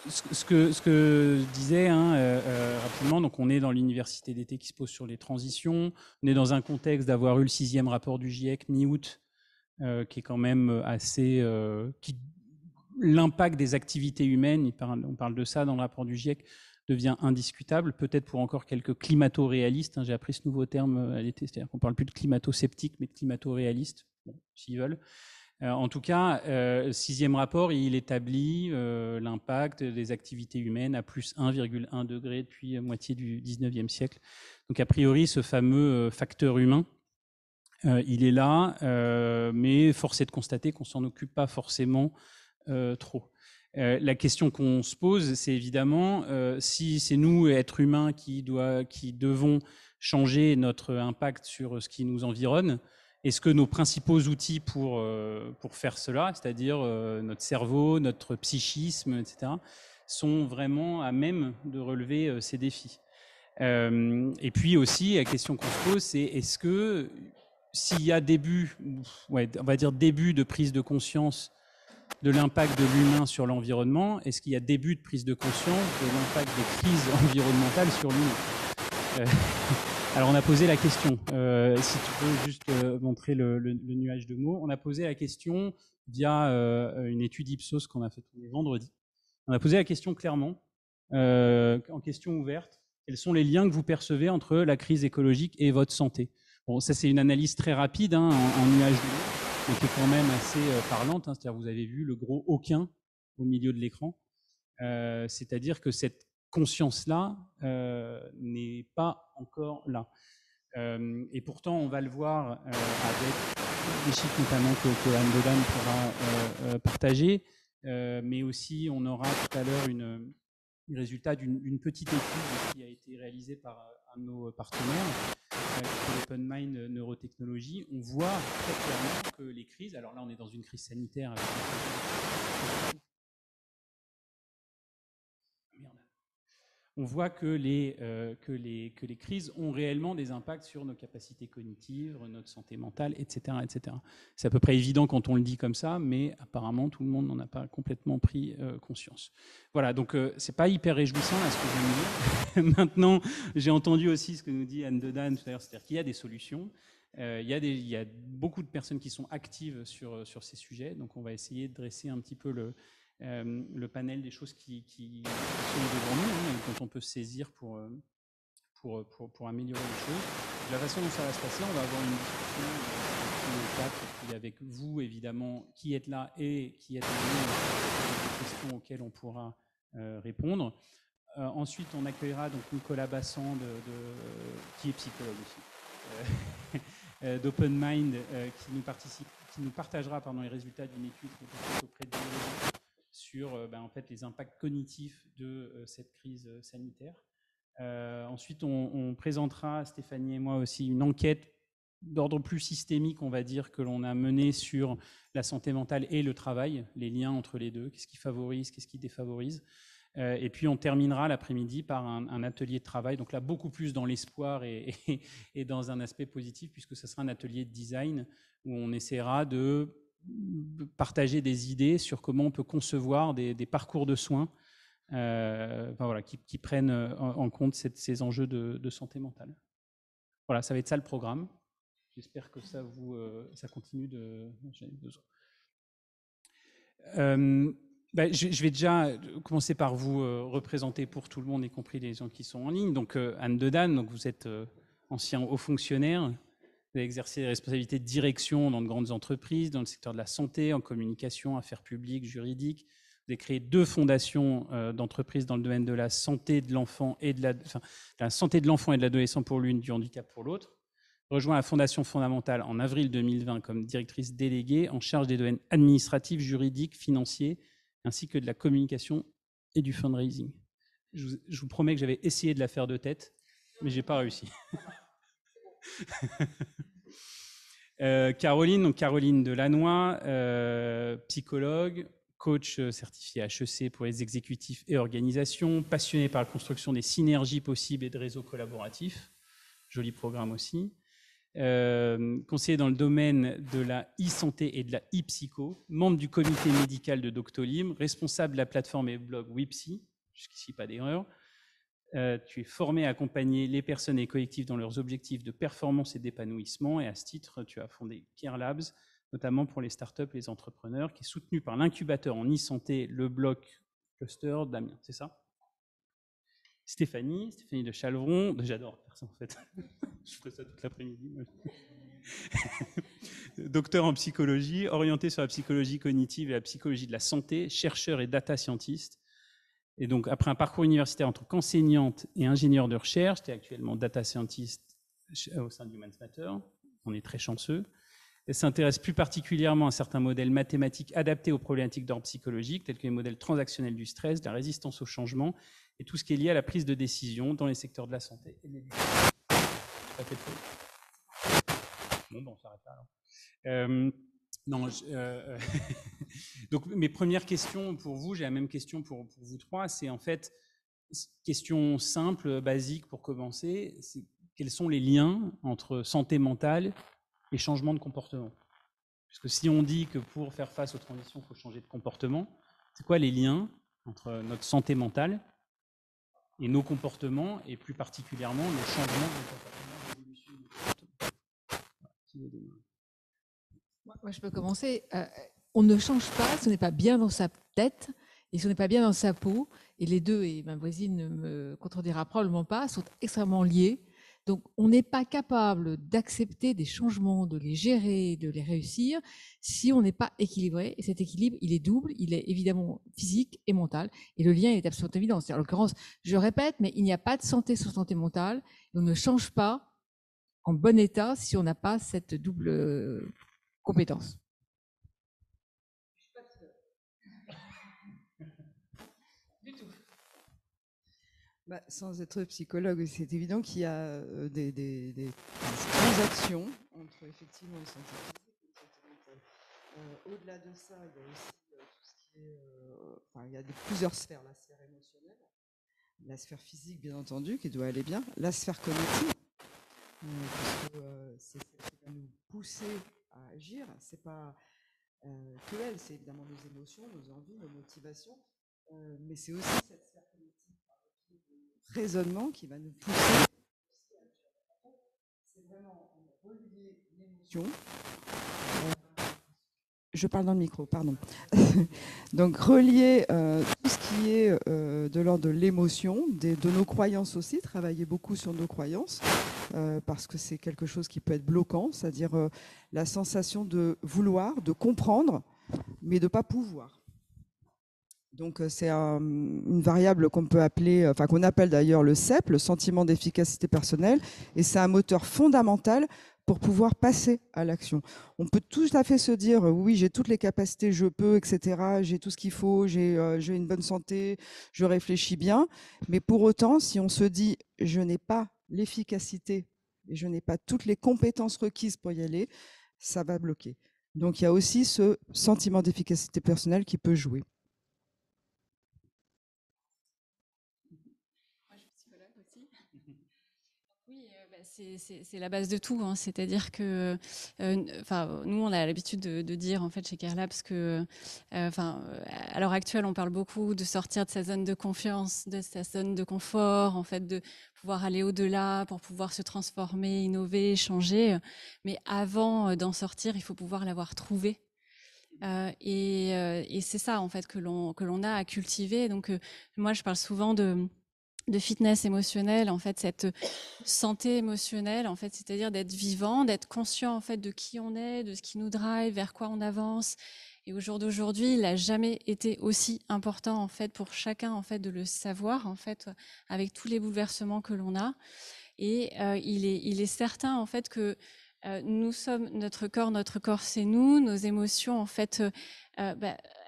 ce que je disais rapidement, donc on est dans l'université d'été qui se pose sur les transitions, on est dans un contexte d'avoir eu le 6e rapport du GIEC mi-août, qui est quand même assez... l'impact des activités humaines, on parle de ça dans le rapport du GIEC, devient indiscutable, peut-être pour encore quelques climato-réalistes, j'ai appris ce nouveau terme à l'été, c'est-à-dire qu'on ne parle plus de climato-sceptiques, mais de climato-réalistes, bon, s'ils veulent. En tout cas, le 6e rapport, il établit l'impact des activités humaines à plus 1,1 degré depuis la moitié du 19e siècle. Donc a priori, ce fameux facteur humain, il est là, mais force est de constater qu'on ne s'en occupe pas forcément trop. La question qu'on se pose, c'est évidemment si c'est nous, êtres humains, qui devons changer notre impact sur ce qui nous environne, est-ce que nos principaux outils pour faire cela, c'est-à-dire notre cerveau, notre psychisme, etc., sont vraiment à même de relever ces défis? Et puis aussi, la question qu'on se pose, c'est est-ce que s'il y a on va dire début de prise de conscience de l'impact de l'humain sur l'environnement, est-ce qu'il y a début de prise de conscience de l'impact des crises environnementales sur l'humain? Alors on a posé la question, si tu peux juste montrer le nuage de mots, on a posé la question via une étude Ipsos qu'on a faite vendredi. On a posé la question clairement, en question ouverte, quels sont les liens que vous percevez entre la crise écologique et votre santé? Bon, ça c'est une analyse très rapide en nuage de mots, mais qui est quand même assez parlante, c'est-à-dire vous avez vu le gros aucun au milieu de l'écran, c'est-à-dire que cette conscience-là n'est pas encore là. Et pourtant, on va le voir avec des chiffres notamment que Anne Dodan pourra partager, mais aussi on aura tout à l'heure le résultat d'une petite étude qui a été réalisée par un de nos partenaires, Open Mind Neurotechnologie. On voit très clairement que les crises, alors là on est dans une crise sanitaire avec on voit que les crises ont réellement des impacts sur nos capacités cognitives, notre santé mentale, etc., etc. C'est à peu près évident quand on le dit comme ça, mais apparemment tout le monde n'en a pas complètement pris conscience. Voilà, donc c'est pas hyper réjouissant là ce que je viens de dire. Maintenant, j'ai entendu aussi ce que nous dit Anne Dodan tout à l'heure, c'est-à-dire qu'il y a des solutions. Il y a beaucoup de personnes qui sont actives sur ces sujets, donc on va essayer de dresser un petit peu le panel des choses qui sont devant nous, et dont on peut se saisir pour améliorer les choses. De la façon dont ça va se passer, on va avoir une discussion tous les quatre, et puis avec vous, évidemment, qui êtes là et qui êtes là, des questions auxquelles on pourra répondre. Ensuite, on accueillera donc Nicolas Bassan, qui est psychologue aussi, d'Open Mind, qui nous partagera les résultats d'une étude qui est faite auprès de biologistes sur en fait, les impacts cognitifs de cette crise sanitaire. Ensuite, on présentera, Stéphanie et moi aussi, une enquête d'ordre plus systémique, on va dire, que l'on a menée sur la santé mentale et le travail, les liens entre les deux, qu'est-ce qui favorise, qu'est-ce qui défavorise. Et puis on terminera l'après-midi par un atelier de travail, donc là beaucoup plus dans l'espoir et dans un aspect positif, puisque ce sera un atelier de design où on essaiera de partager des idées sur comment on peut concevoir des parcours de soins voilà, qui prennent en compte ces enjeux de santé mentale. Voilà, ça va être ça le programme. J'espère que ça continue de... J'en ai besoin. Je vais déjà commencer par vous représenter pour tout le monde, y compris les gens qui sont en ligne. Donc Anne Dodan, donc vous êtes ancien haut fonctionnaire. Vous avez exercé des responsabilités de direction dans de grandes entreprises, dans le secteur de la santé, en communication, affaires publiques, juridiques. Vous avez créé 2 fondations d'entreprises dans le domaine de la santé de l'enfant et de la santé de l'enfant et de l'adolescent pour l'une, du handicap pour l'autre. Rejoint la Fondation fondamentale en avril 2020 comme directrice déléguée en charge des domaines administratifs, juridiques, financiers, ainsi que de la communication et du fundraising. Je vous promets que j'avais essayé de la faire de tête, mais je n'ai pas réussi. Caroline Delannoy, psychologue, coach certifié HEC pour les exécutifs et organisations, passionnée par la construction des synergies possibles et de réseaux collaboratifs. Joli programme aussi. conseiller dans le domaine de la e-santé et de la e-psycho, membre du comité médical de Doctolib, responsable de la plateforme et blog Wipsy, jusqu'ici pas d'erreur. Tu es formé à accompagner les personnes et les collectifs dans leurs objectifs de performance et d'épanouissement, et à ce titre, tu as fondé Care Labs, notamment pour les startups et les entrepreneurs, qui est soutenu par l'incubateur en e-santé, le bloc Cluster d'Amiens, c'est ça? Stéphanie de Chalvron, j'adore faire ça en fait, je ferai ça toute l'après-midi. Docteur en psychologie, orienté sur la psychologie cognitive et la psychologie de la santé, chercheur et data scientist. Et donc, après un parcours universitaire en tant qu'enseignante et ingénieure de recherche, tu es actuellement data scientist au sein d'Human Matter, on est très chanceux. Elle s'intéresse plus particulièrement à certains modèles mathématiques adaptés aux problématiques d'ordre psychologique, tels que les modèles transactionnels du stress, de la résistance au changement, et tout ce qui est lié à la prise de décision dans les secteurs de la santé et de l'éducation. Bon, on s'arrête là alors. Non, donc mes premières questions pour vous, j'ai la même question pour vous trois, c'est en fait, question simple, basique pour commencer, c'est quels sont les liens entre santé mentale et changement de comportement? Puisque si on dit que pour faire face aux transitions, il faut changer de comportement, c'est quoi les liens entre notre santé mentale et nos comportements, et plus particulièrement le changement de comportement, l'évolution de comportement? Moi, je peux commencer. On ne change pas si on n'est pas bien dans sa tête et si on n'est pas bien dans sa peau. Et les deux, et ma voisine ne me contredira probablement pas, sont extrêmement liés. Donc, on n'est pas capable d'accepter des changements, de les gérer, de les réussir, si on n'est pas équilibré. Et cet équilibre, il est double, il est évidemment physique et mental. Et le lien est absolument évident. En l'occurrence, je répète, mais il n'y a pas de santé sans santé mentale. Et on ne change pas en bon état si on n'a pas cette double compétence. Bah, sans être psychologue, c'est évident qu'il y a des transactions entre effectivement les santé physique et les santé mentale. Au-delà de ça, il y a aussi tout ce qui est, il y a plusieurs sphères, la sphère émotionnelle, la sphère physique bien entendu qui doit aller bien, la sphère cognitive, puisque c'est celle qui va nous pousser à agir. C'est pas que elle, c'est évidemment nos émotions, nos envies, nos motivations, mais c'est aussi cette sphère cognitive raisonnement qui va nous pousser. C'est vraiment relier l'émotion. Je parle dans le micro, pardon. Donc relier tout ce qui est de l'ordre de l'émotion, de nos croyances aussi, travailler beaucoup sur nos croyances, parce que c'est quelque chose qui peut être bloquant, c'est-à-dire la sensation de vouloir, de comprendre, mais de ne pas pouvoir. Donc c'est une variable qu'on peut appeler, enfin qu'on appelle d'ailleurs le CEP, le sentiment d'efficacité personnelle, et c'est un moteur fondamental pour pouvoir passer à l'action. On peut tout à fait se dire oui, j'ai toutes les capacités, je peux, etc. J'ai tout ce qu'il faut, j'ai une bonne santé, je réfléchis bien, mais pour autant, si on se dit je n'ai pas l'efficacité et je n'ai pas toutes les compétences requises pour y aller, ça va bloquer. Donc il y a aussi ce sentiment d'efficacité personnelle qui peut jouer. C'est la base de tout, hein. C'est-à-dire que, nous, on a l'habitude de dire en fait chez Care Labs que, à l'heure actuelle, on parle beaucoup de sortir de sa zone de confiance, de sa zone de confort, en fait, de pouvoir aller au-delà pour pouvoir se transformer, innover, changer. Mais avant d'en sortir, il faut pouvoir l'avoir trouvé. Et c'est ça en fait que l'on a à cultiver. Donc, moi, je parle souvent de fitness émotionnel, en fait, cette santé émotionnelle, en fait, c'est-à-dire d'être vivant, d'être conscient, en fait, de qui on est, de ce qui nous drive, vers quoi on avance. Et au jour d'aujourd'hui, il n'a jamais été aussi important, en fait, pour chacun, en fait, de le savoir, en fait, avec tous les bouleversements que l'on a. Et il est certain, en fait, que nous sommes notre corps, c'est nous. Nos émotions, en fait,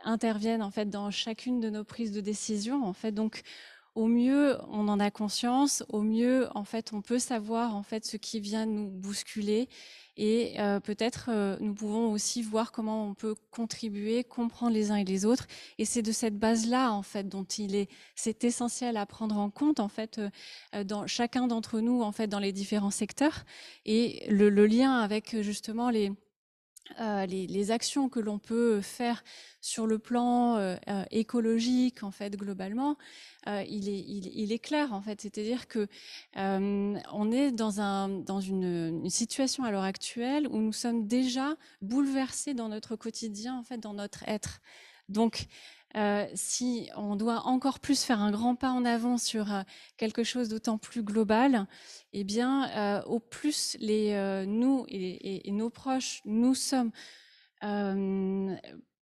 interviennent, en fait, dans chacune de nos prises de décision, en fait. Donc, au mieux on en a conscience, au mieux en fait on peut savoir en fait ce qui vient nous bousculer et peut-être nous pouvons aussi voir comment on peut contribuer, comprendre les uns et les autres. Et c'est de cette base-là en fait dont c'est essentiel à prendre en compte en fait dans chacun d'entre nous en fait dans les différents secteurs et le lien avec justement les actions que l'on peut faire sur le plan écologique en fait globalement, il est clair en fait, c'est-à-dire que on est dans une situation à l'heure actuelle où nous sommes déjà bouleversés dans notre quotidien en fait, dans notre être. Donc si on doit encore plus faire un grand pas en avant sur quelque chose d'autant plus global, eh bien, au plus nous et nos proches, nous sommes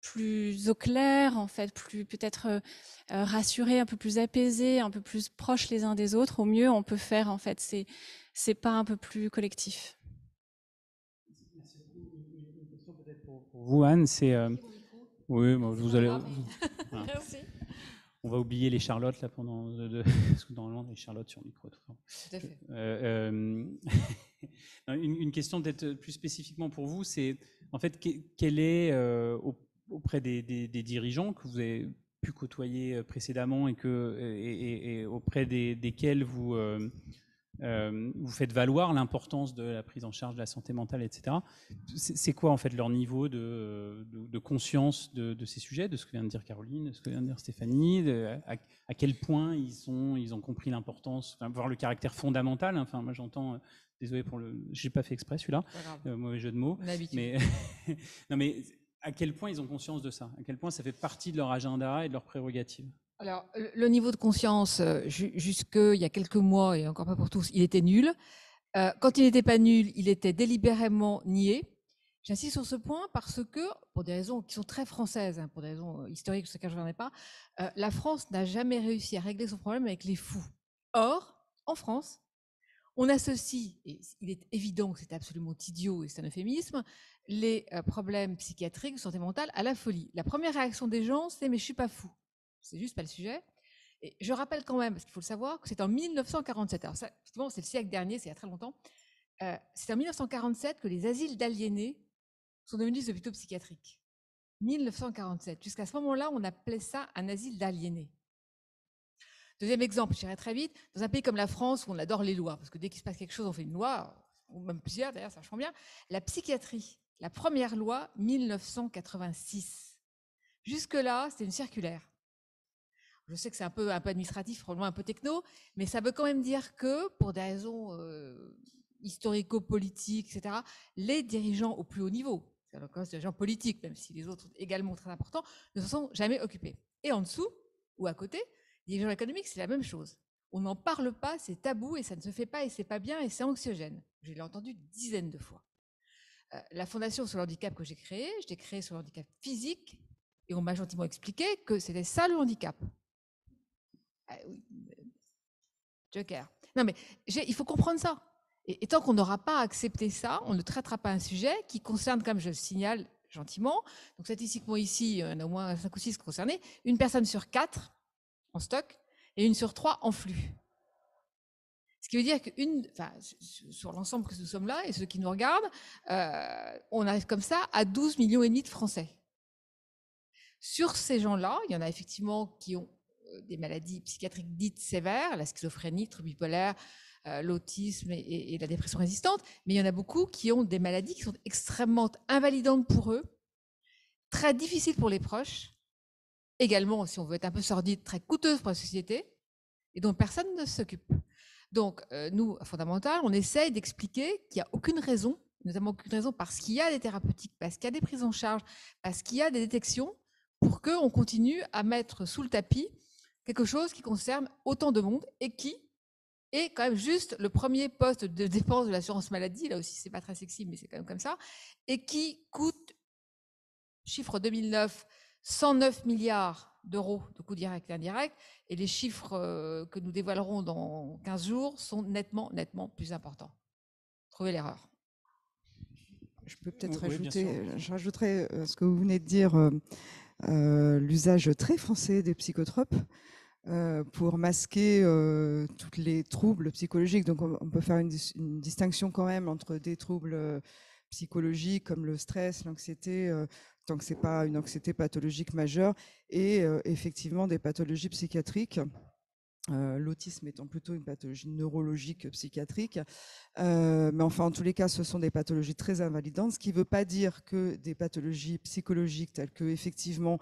plus au clair, en fait, plus peut-être rassurés, un peu plus apaisés, un peu plus proches les uns des autres, au mieux on peut faire en fait ces pas un peu plus collectifs. Une question peut-être pour vous, Anne, c'est oui, bon, vous allez. Voilà. Merci. On va oublier les Charlottes là pendant parce que normalement les Charlottes sur le micro. Tout à fait. Une question peut-être plus spécifiquement pour vous, c'est en fait quelle est auprès des dirigeants que vous avez pu côtoyer précédemment et auprès desquels vous faites valoir l'importance de la prise en charge de la santé mentale, etc. C'est quoi en fait leur niveau de conscience de ces sujets, de ce que vient de dire Caroline, de ce que vient de dire Stéphanie, à quel point ils ont compris l'importance, voire le caractère fondamental. Enfin, moi j'entends, désolé pour j'ai pas fait exprès celui-là, mauvais jeu de mots, mais non mais à quel point ils ont conscience de ça, à quel point ça fait partie de leur agenda et de leurs prérogatives. Alors, le niveau de conscience, jusqu'il y a quelques mois, et encore pas pour tous, il était nul. Quand il n'était pas nul, il était délibérément nié. J'insiste sur ce point parce que, pour des raisons qui sont très françaises, pour des raisons historiques sur lesquelles je ne reviendrai pas, la France n'a jamais réussi à régler son problème avec les fous. Or, en France, on associe, et il est évident que c'est absolument idiot et c'est un euphémisme, les problèmes psychiatriques, de santé mentale, à la folie. La première réaction des gens, c'est « mais je ne suis pas fou ». C'est juste pas le sujet. Et je rappelle quand même, parce qu'il faut le savoir, que c'est en 1947. Alors ça, effectivement, c'est le siècle dernier, c'est il y a très longtemps. C'est en 1947 que les asiles d'aliénés sont devenus des hôpitaux psychiatriques. 1947. Jusqu'à ce moment-là, on appelait ça un asile d'aliénés. Deuxième exemple, j'irai très vite. Dans un pays comme la France, où on adore les lois, parce que dès qu'il se passe quelque chose, on fait une loi, ou même plusieurs, d'ailleurs, ça change bien. La psychiatrie, la première loi, 1986. Jusque-là, c'était une circulaire. Je sais que c'est un peu administratif, probablement un peu techno, mais ça veut quand même dire que, pour des raisons historico-politiques, etc., les dirigeants au plus haut niveau, c'est le cas des dirigeants politiques, même si les autres sont également très importants, ne se sont jamais occupés. Et en dessous, ou à côté, les dirigeants économiques, c'est la même chose. On n'en parle pas, c'est tabou, et ça ne se fait pas, et c'est pas bien, et c'est anxiogène. Je l'ai entendu dizaines de fois. La Fondation sur le handicap que j'ai créée, je l'ai créée sur le handicap physique, et on m'a gentiment expliqué que c'était ça le handicap. Joker. Non, mais il faut comprendre ça. Et tant qu'on n'aura pas accepté ça, on ne traitera pas un sujet qui concerne, comme je le signale gentiment, donc statistiquement ici, il y en a au moins 5 ou 6 concernés, une personne sur 4 en stock et une sur 3 en flux. Ce qui veut dire sur l'ensemble que nous sommes là et ceux qui nous regardent, on arrive comme ça à 12,5 millions de Français. Sur ces gens-là, il y en a effectivement qui ont des maladies psychiatriques dites sévères, la schizophrénie, le trouble bipolaire, l'autisme et la dépression résistante, mais il y en a beaucoup qui ont des maladies qui sont extrêmement invalidantes pour eux, très difficiles pour les proches, également, si on veut être un peu sordide, très coûteuses pour la société, et dont personne ne s'occupe. Donc, nous, à Fondamental, on essaye d'expliquer qu'il n'y a aucune raison, notamment aucune raison parce qu'il y a des thérapeutiques, parce qu'il y a des prises en charge, parce qu'il y a des détections, pour qu'on continue à mettre sous le tapis quelque chose qui concerne autant de monde et qui est quand même juste le premier poste de dépense de l'assurance maladie, là aussi c'est pas très sexy mais c'est quand même comme ça, et qui coûte, chiffre 2009, 109 milliards d'euros de coûts directs et indirects, et les chiffres que nous dévoilerons dans 15 jours sont nettement plus importants. Trouvez l'erreur. Je peux peut-être je rajouterais ce que vous venez de dire, l'usage très français des psychotropes. pour masquer tous les troubles psychologiques. Donc on peut faire une distinction quand même entre des troubles psychologiques comme le stress, l'anxiété, tant que c'est pas une anxiété pathologique majeure, et effectivement des pathologies psychiatriques. L'autisme étant plutôt une pathologie neurologique psychiatrique. Mais enfin, en tous les cas, ce sont des pathologies très invalidantes, ce qui ne veut pas dire que des pathologies psychologiques telles que, effectivement,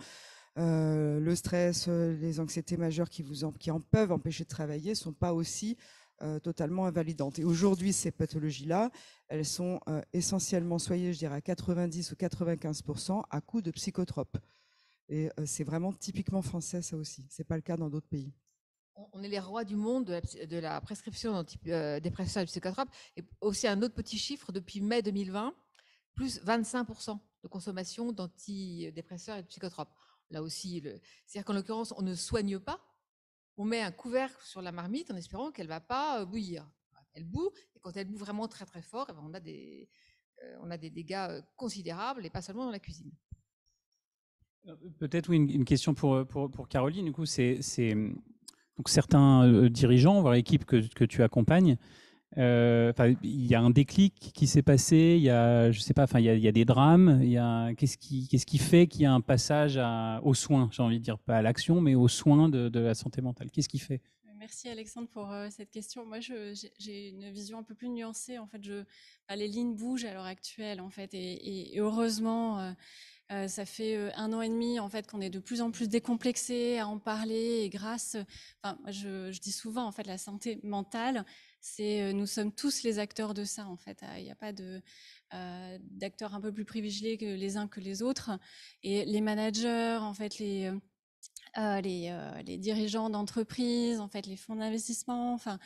le stress, les anxiétés majeures qui en peuvent empêcher de travailler ne sont pas aussi totalement invalidantes. Et aujourd'hui, ces pathologies-là, elles sont essentiellement soignées, je dirais, à 90 ou 95% à coup de psychotropes. Et c'est vraiment typiquement français, ça aussi. Ce n'est pas le cas dans d'autres pays. On est les rois du monde de la prescription d'antidépresseurs et psychotropes. Et aussi un autre petit chiffre, depuis mai 2020, plus 25% de consommation d'antidépresseurs et de psychotropes. Là aussi, c'est-à-dire qu'en l'occurrence, on ne soigne pas, on met un couvercle sur la marmite en espérant qu'elle ne va pas bouillir. Elle bout, et quand elle bout vraiment très très fort, on a des dégâts considérables, et pas seulement dans la cuisine. Peut-être oui, une question pour Caroline. Du coup, c'est donc certains dirigeants, voire équipes que tu accompagnes, il y a un déclic qui s'est passé, il y a, je sais pas, il y a des drames, qu'est-ce qui fait qu'il y a un passage aux soins, j'ai envie de dire, pas à l'action, mais aux soins de la santé mentale. Qu'est-ce qui fait? Merci Alexandre pour cette question. Moi, j'ai une vision un peu plus nuancée. En fait, les lignes bougent à l'heure actuelle, en fait, et heureusement. Ça fait 1 an et demi en fait qu'on est de plus en plus décomplexé à en parler, et je dis souvent en fait la santé mentale, nous sommes tous les acteurs de ça en fait. Il n'y a pas d'acteurs un peu plus privilégiés que les uns que les autres, et les managers en fait, les dirigeants d'entreprise, en fait les fonds d'investissement, enfin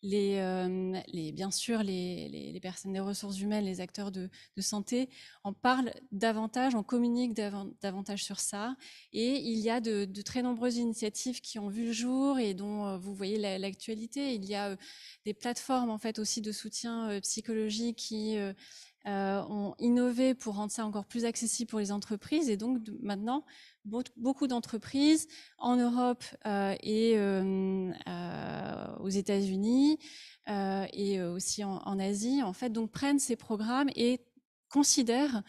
bien sûr les personnes des ressources humaines, les acteurs de santé en parlent davantage, on communique davantage sur ça, et il y a de très nombreuses initiatives qui ont vu le jour et dont vous voyez l'actualité. Il y a des plateformes en fait aussi de soutien psychologique qui ont innové pour rendre ça encore plus accessible pour les entreprises, et donc maintenant beaucoup d'entreprises en Europe et aux États-Unis et aussi en Asie, en fait, donc prennent ces programmes et considèrent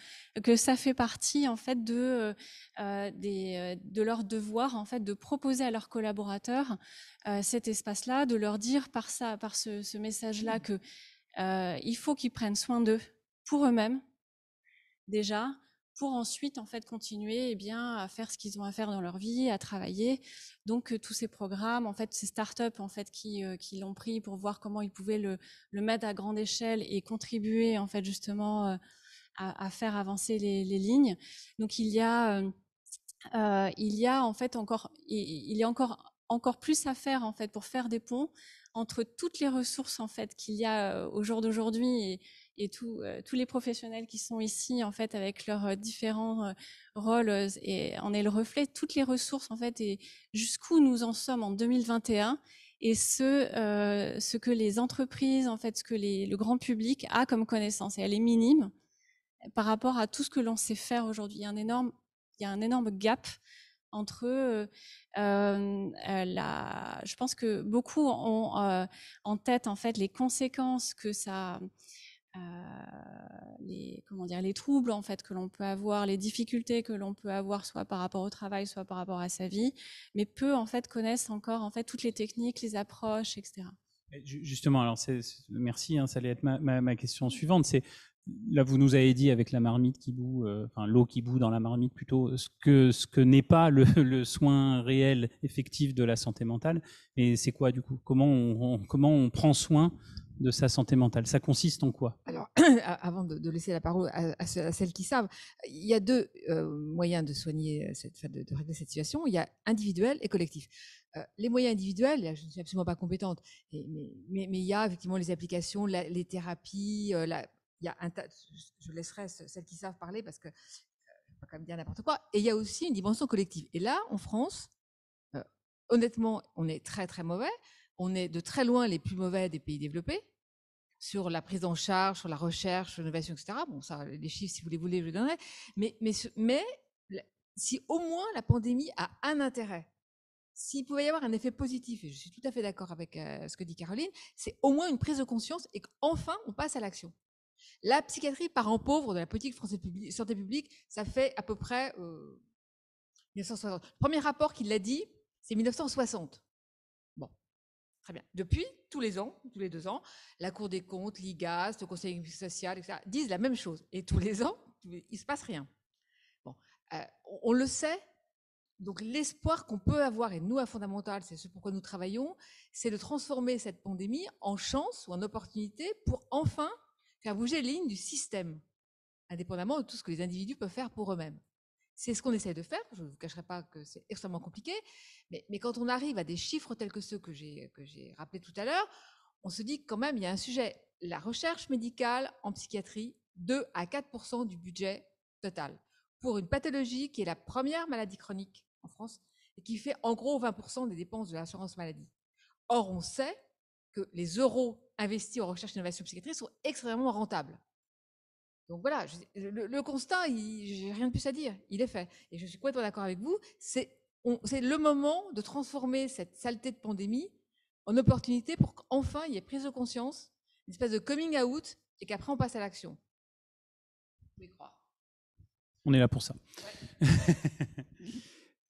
que ça fait partie en fait de leur devoir en fait de proposer à leurs collaborateurs cet espace-là, de leur dire par ce message-là que il faut qu'ils prennent soin d'eux pour eux-mêmes déjà, pour ensuite en fait continuer à faire ce qu'ils ont à faire dans leur vie, à travailler. Donc tous ces programmes, en fait, ces startups en fait qui l'ont pris pour voir comment ils pouvaient le mettre à grande échelle et contribuer en fait justement à faire avancer les lignes. Donc il y a en fait encore plus à faire en fait pour faire des ponts entre toutes les ressources en fait qu'il y a au jour d'aujourd'hui et tous les professionnels qui sont ici en fait avec leurs différents rôles, et en est le reflet, toutes les ressources en fait, et jusqu'où nous en sommes en 2021, et ce que les entreprises en fait, ce que le grand public a comme connaissance, et elle est minime par rapport à tout ce que l'on sait faire aujourd'hui. Il y a un énorme gap entre je pense que beaucoup ont en tête en fait les conséquences que ça les troubles en fait que l'on peut avoir, les difficultés que l'on peut avoir, soit par rapport au travail, soit par rapport à sa vie, mais peu en fait connaissent encore en fait toutes les techniques, les approches, etc. Justement, alors merci, ça allait être ma question suivante. C'est là, vous nous avez dit avec la marmite qui bout, l'eau qui bout dans la marmite plutôt, ce que n'est pas le soin réel, effectif de la santé mentale. Et c'est quoi du coup? Comment on prend soin de sa santé mentale? Ça consiste en quoi? Alors, avant de laisser la parole à celles qui savent, il y a deux moyens de soigner, de régler cette situation. Il y a individuel et collectif. Les moyens individuels, je ne suis absolument pas compétente, mais il y a effectivement les applications, les thérapies, il y a je laisserai celles qui savent parler parce que je ne vais pas quand même dire n'importe quoi. Et il y a aussi une dimension collective. Et là, en France, honnêtement, on est très très mauvais. On est de très loin les plus mauvais des pays développés sur la prise en charge, sur la recherche, l'innovation, etc. Bon, ça, les chiffres, si vous les voulez, je les donnerai. Mais si au moins la pandémie a un intérêt, s'il pouvait y avoir un effet positif, et je suis tout à fait d'accord avec ce que dit Caroline, c'est au moins une prise de conscience et qu'enfin on passe à l'action. La psychiatrie parent pauvre de la politique française santé publique, ça fait à peu près 1960. Le premier rapport qui l'a dit, c'est 1960. Bon, très bien. Depuis, tous les ans, tous les 2 ans, la Cour des comptes, l'IGAS, le Conseil économique social, etc., disent la même chose. Et tous les ans, il ne se passe rien. Bon, on le sait. Donc l'espoir qu'on peut avoir, et nous à Fondamental, c'est ce pourquoi nous travaillons, c'est de transformer cette pandémie en chance ou en opportunité pour enfin faire bouger les lignes du système, indépendamment de tout ce que les individus peuvent faire pour eux-mêmes. C'est ce qu'on essaie de faire, je ne vous cacherai pas que c'est extrêmement compliqué, mais quand on arrive à des chiffres tels que ceux que j'ai rappelés tout à l'heure, on se dit que quand même il y a un sujet, la recherche médicale en psychiatrie, 2 à 4% du budget total, pour une pathologie qui est la première maladie chronique en France et qui fait en gros 20% des dépenses de l'assurance maladie. Or, on sait que les euros investis en recherche et innovation psychiatrique sont extrêmement rentables. Donc voilà, le constat, j'ai rien de plus à dire, il est fait. Et je suis complètement d'accord avec vous, c'est le moment de transformer cette saleté de pandémie en opportunité pour qu'enfin il y ait prise de conscience, une espèce de coming out, et qu'après on passe à l'action. Vous pouvez croire. On est là pour ça. Ouais.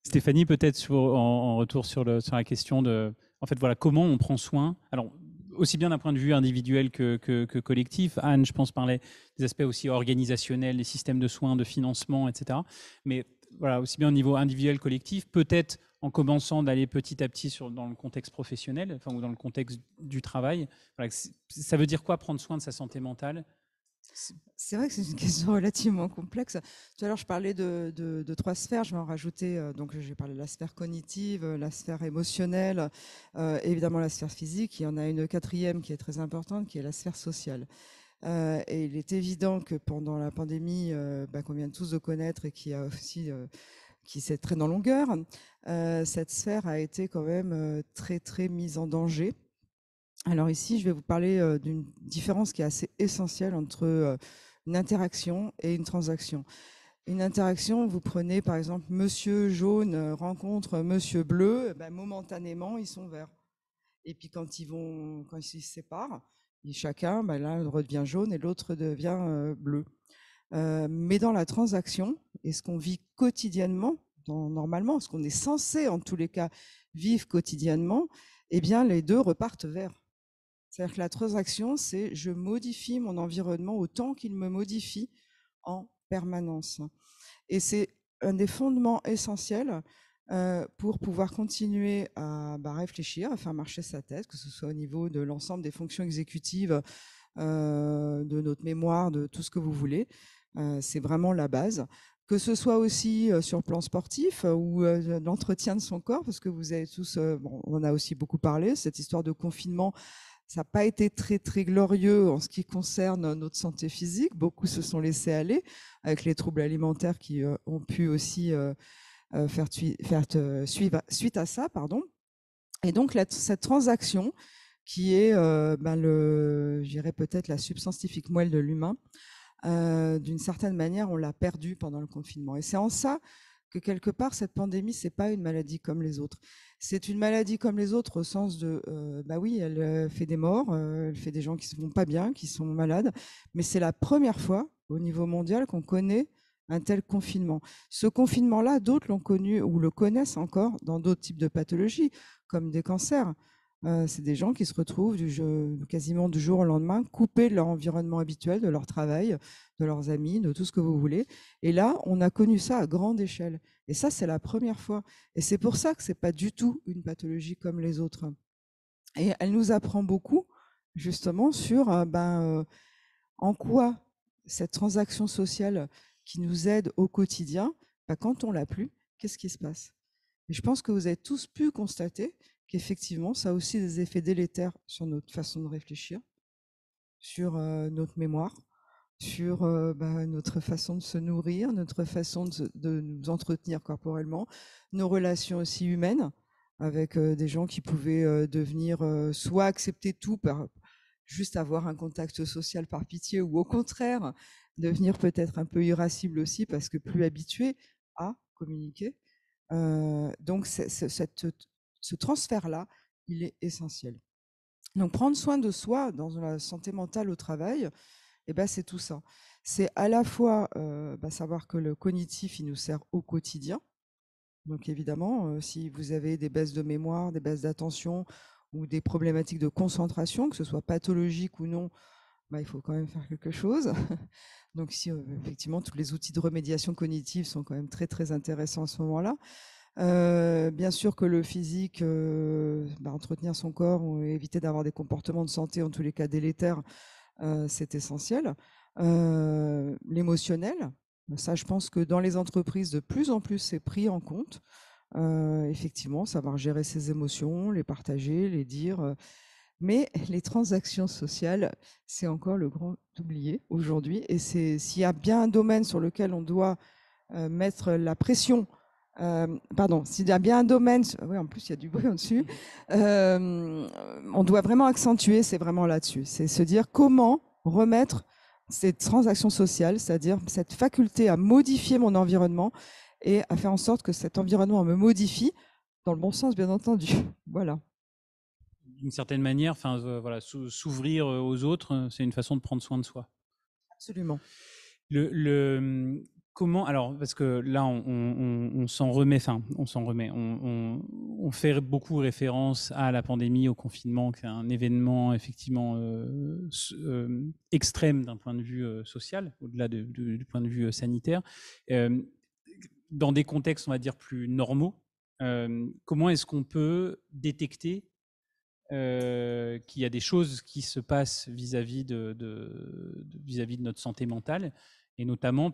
Stéphanie, peut-être en retour sur la question de, en fait, voilà, comment on prend soin. Alors, aussi bien d'un point de vue individuel que collectif. Anne, je pense, parlait des aspects aussi organisationnels, des systèmes de soins, de financement, etc. Mais voilà, aussi bien au niveau individuel, collectif, peut-être en commençant d'aller petit à petit dans le contexte professionnel, enfin, ou dans le contexte du travail. Voilà, ça veut dire quoi prendre soin de sa santé mentale ? C'est vrai que c'est une question relativement complexe. Tout à l'heure, je parlais de 3 sphères. Je vais en rajouter. Donc, j'ai parlé de la sphère cognitive, la sphère émotionnelle, évidemment la sphère physique. Il y en a une 4e qui est très importante, qui est la sphère sociale. Et il est évident que pendant la pandémie, qu'on vient tous de connaître et qui a aussi qui s'est traînée en longueur, cette sphère a été quand même très très mise en danger. Alors ici, je vais vous parler d'une différence qui est assez essentielle entre une interaction et une transaction. Une interaction, vous prenez par exemple Monsieur Jaune rencontre Monsieur Bleu, momentanément ils sont verts. Et puis quand ils se séparent, chacun, l'un redevient jaune et l'autre devient bleu. Mais dans la transaction, et ce qu'on vit quotidiennement, normalement, ce qu'on est censé en tous les cas vivre quotidiennement, eh bien les deux repartent verts. C'est-à-dire que la transaction, c'est je modifie mon environnement autant qu'il me modifie en permanence. Et c'est un des fondements essentiels pour pouvoir continuer à réfléchir, à faire marcher sa tête, que ce soit au niveau de l'ensemble des fonctions exécutives, de notre mémoire, de tout ce que vous voulez. C'est vraiment la base. Que ce soit aussi sur le plan sportif ou l'entretien de son corps, parce que vous avez tous, on en a aussi beaucoup parlé, cette histoire de confinement. Ça n'a pas été très, très glorieux en ce qui concerne notre santé physique. Beaucoup se sont laissés aller avec les troubles alimentaires qui ont pu aussi faire suivre suite à ça. Et donc, cette transaction qui est, je dirais peut-être la substance scientifique moelle de l'humain, d'une certaine manière, on l'a perdue pendant le confinement. Et c'est en ça que quelque part, cette pandémie, c'est pas une maladie comme les autres. C'est une maladie comme les autres au sens de, oui, elle fait des morts, elle fait des gens qui ne vont pas bien, qui sont malades, mais c'est la première fois au niveau mondial qu'on connaît un tel confinement. Ce confinement-là, d'autres l'ont connu ou le connaissent encore dans d'autres types de pathologies, comme des cancers. C'est des gens qui se retrouvent quasiment du jour au lendemain coupés de leur environnement habituel, de leur travail, de leurs amis, de tout ce que vous voulez. Et là, on a connu ça à grande échelle. Et ça, c'est la première fois. Et c'est pour ça que ce n'est pas du tout une pathologie comme les autres. Et elle nous apprend beaucoup, justement, sur en quoi cette transaction sociale qui nous aide au quotidien, quand on l'a plus, qu'est-ce qui se passe? Et je pense que vous avez tous pu constater qu'effectivement, ça a aussi des effets délétères sur notre façon de réfléchir, sur notre mémoire, sur notre façon de se nourrir, notre façon de nous entretenir corporellement, nos relations aussi humaines, avec des gens qui pouvaient devenir soit accepter tout par juste avoir un contact social par pitié, ou au contraire, devenir peut-être un peu irascible aussi, parce que plus habitués à communiquer. Donc cette ce transfert-là, il est essentiel. Donc, prendre soin de soi dans la santé mentale au travail, c'est tout ça. C'est à la fois savoir que le cognitif, il nous sert au quotidien. Donc, évidemment, si vous avez des baisses de mémoire, des baisses d'attention ou des problématiques de concentration, que ce soit pathologique ou non, il faut quand même faire quelque chose. Donc, si effectivement, tous les outils de remédiation cognitive sont quand même très, très intéressants à ce moment-là. Bien sûr que le physique, entretenir son corps, éviter d'avoir des comportements de santé, en tous les cas délétères, c'est essentiel. L'émotionnel, ça, je pense que dans les entreprises, de plus en plus, c'est pris en compte. Effectivement, savoir gérer ses émotions, les partager, les dire. Mais les transactions sociales, c'est encore le grand oublié aujourd'hui. Et s'il y a bien un domaine sur lequel on doit mettre la pression, s'il y a bien un domaine, oui, en plus il y a du bruit au-dessus, on doit vraiment accentuer, c'est vraiment là-dessus. C'est se dire comment remettre cette transaction sociale, c'est-à-dire cette faculté à modifier mon environnement et à faire en sorte que cet environnement me modifie, dans le bon sens bien entendu. Voilà. D'une certaine manière, s'ouvrir aux autres, c'est une façon de prendre soin de soi. Absolument. Comment, alors, parce que là, on s'en remet, on fait beaucoup référence à la pandémie, au confinement, qui est un événement effectivement extrême d'un point de vue social, au-delà du point de vue sanitaire. Dans des contextes, on va dire, plus normaux, comment est-ce qu'on peut détecter qu'il y a des choses qui se passent vis-à-vis de notre santé mentale, et notamment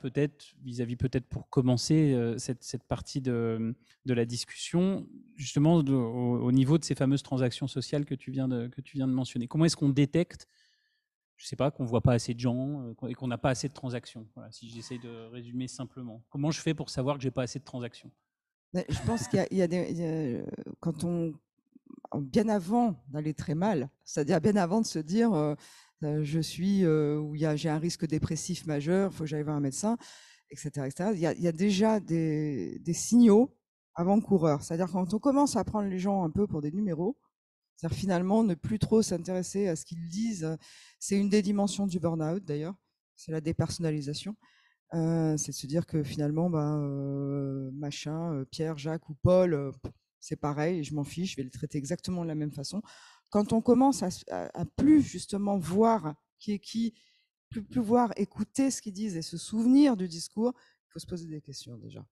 vis-à-vis pour commencer cette partie de la discussion, justement au niveau de ces fameuses transactions sociales que tu viens de mentionner. Comment est-ce qu'on détecte, je ne sais pas, qu'on ne voit pas assez de gens et qu'on n'a pas assez de transactions? Voilà, si j'essaie de résumer simplement. Comment je fais pour savoir que je n'ai pas assez de transactions? Je pense qu'il y a quand on bien avant d'aller très mal, c'est-à-dire bien avant de se dire j'ai un risque dépressif majeur, il faut que j'aille voir un médecin, etc. Il y a déjà des signaux avant-coureurs. C'est-à-dire quand on commence à prendre les gens un peu pour des numéros, c'est-à-dire finalement ne plus trop s'intéresser à ce qu'ils disent. C'est une des dimensions du burn-out d'ailleurs, c'est la dépersonnalisation. C'est de se dire que finalement, Pierre, Jacques ou Paul, c'est pareil, je m'en fiche, je vais le traiter exactement de la même façon. Quand on commence à plus justement voir qui est qui, plus voir écouter ce qu'ils disent et se souvenir du discours, il faut se poser des questions déjà.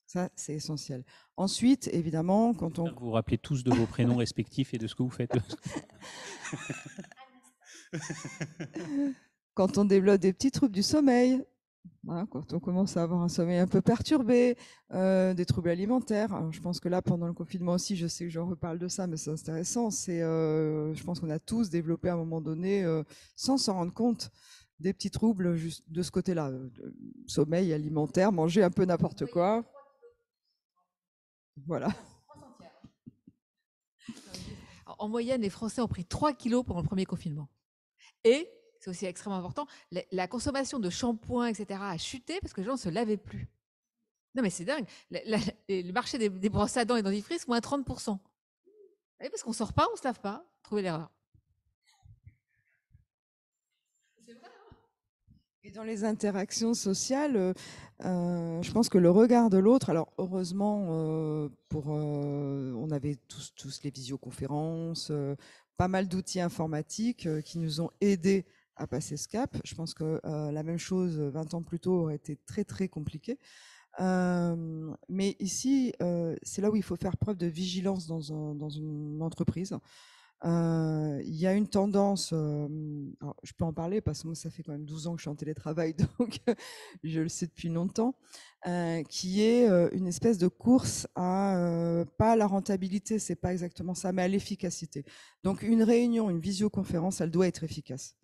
Ça, c'est essentiel. Ensuite, évidemment, quand on... Vous vous rappelez tous de vos prénoms respectifs et de ce que vous faites. Quand on développe des petits troubles du sommeil, quand on commence à avoir un sommeil un peu perturbé, des troubles alimentaires. Alors, je pense que là, pendant le confinement aussi, je sais que j'en reparle de ça, mais c'est intéressant. Je pense qu'on a tous développé à un moment donné, sans s'en rendre compte, des petits troubles juste de ce côté-là. Sommeil, alimentaire, manger un peu n'importe quoi. Voilà. En moyenne, les Français ont pris 3 kilos pendant le premier confinement. Et c'est aussi extrêmement important, la consommation de shampoing, etc., a chuté parce que les gens ne se lavaient plus. Non, mais c'est dingue. Le marché des brosses à dents et dentifrice, moins 30%. Et parce qu'on ne sort pas, on ne se lave pas. Trouvez l'erreur. C'est vrai, hein. Et dans les interactions sociales, je pense que le regard de l'autre, alors heureusement, on avait tous les visioconférences, pas mal d'outils informatiques qui nous ont aidés à passer ce cap. Je pense que la même chose 20 ans plus tôt aurait été très très compliqué. Mais ici, c'est là où il faut faire preuve de vigilance dans une entreprise. Il y a une tendance, alors je peux en parler parce que moi, ça fait quand même 12 ans que je suis en télétravail, donc je le sais depuis longtemps, qui est une espèce de course à, pas à la rentabilité, c'est pas exactement ça, mais à l'efficacité. Donc une réunion, une visioconférence, elle doit être efficace.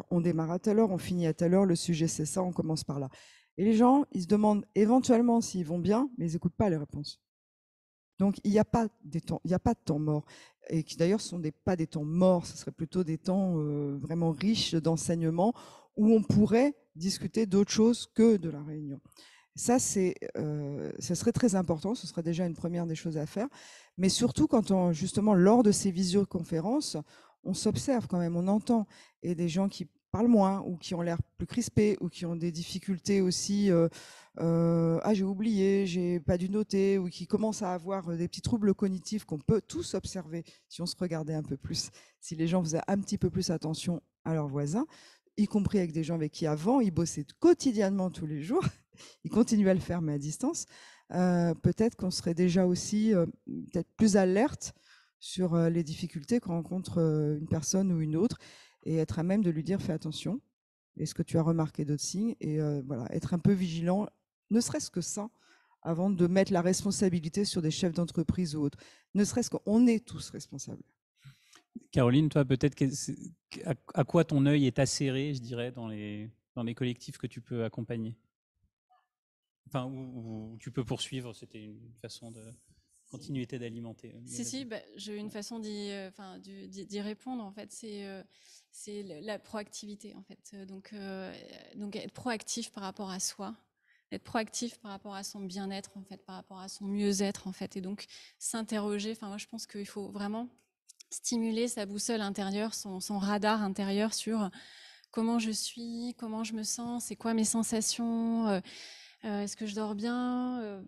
On démarre à telle heure, on finit à telle heure, le sujet c'est ça, on commence par là. Et les gens, ils se demandent éventuellement s'ils vont bien, mais ils n'écoutent pas les réponses. Donc il n'y a pas de temps mort, et qui d'ailleurs ne sont pas des temps morts, ce serait plutôt des temps vraiment riches d'enseignement où on pourrait discuter d'autre chose que de la réunion. Ça, ce serait très important, ce serait déjà une première des choses à faire. Mais surtout, justement, lors de ces visioconférences, on s'observe quand même, on entend. Et des gens qui parlent moins, ou qui ont l'air plus crispés, ou qui ont des difficultés aussi, ah j'ai oublié, j'ai pas dû noter, ou qui commencent à avoir des petits troubles cognitifs qu'on peut tous observer si on se regardait un peu plus, si les gens faisaient un petit peu plus attention à leurs voisins, y compris avec des gens avec qui avant, ils bossaient quotidiennement tous les jours. Ils continuent à le faire, mais à distance. Peut-être qu'on serait déjà aussi peut-être plus alerte sur les difficultés que rencontre une personne ou une autre, et être à même de lui dire fais attention. Est-ce que tu as remarqué d'autres signes? Et voilà, être un peu vigilant, ne serait-ce que ça, avant de mettre la responsabilité sur des chefs d'entreprise ou autres. Ne serait-ce qu'on est tous responsables. Caroline, toi, peut-être à quoi ton œil est acéré, je dirais, dans les collectifs que tu peux accompagner? Enfin, où tu peux poursuivre, c'était une façon de continuité d'alimenter. Si, j'ai une façon d'y répondre, en fait, c'est la proactivité, en fait. Donc être proactif par rapport à soi, être proactif par rapport à son bien-être, en fait, par rapport à son mieux-être, en fait, et donc s'interroger. Enfin, moi, je pense qu'il faut vraiment stimuler sa boussole intérieure, son radar intérieur sur comment je suis, comment je me sens, c'est quoi mes sensations, est-ce que je dors bien,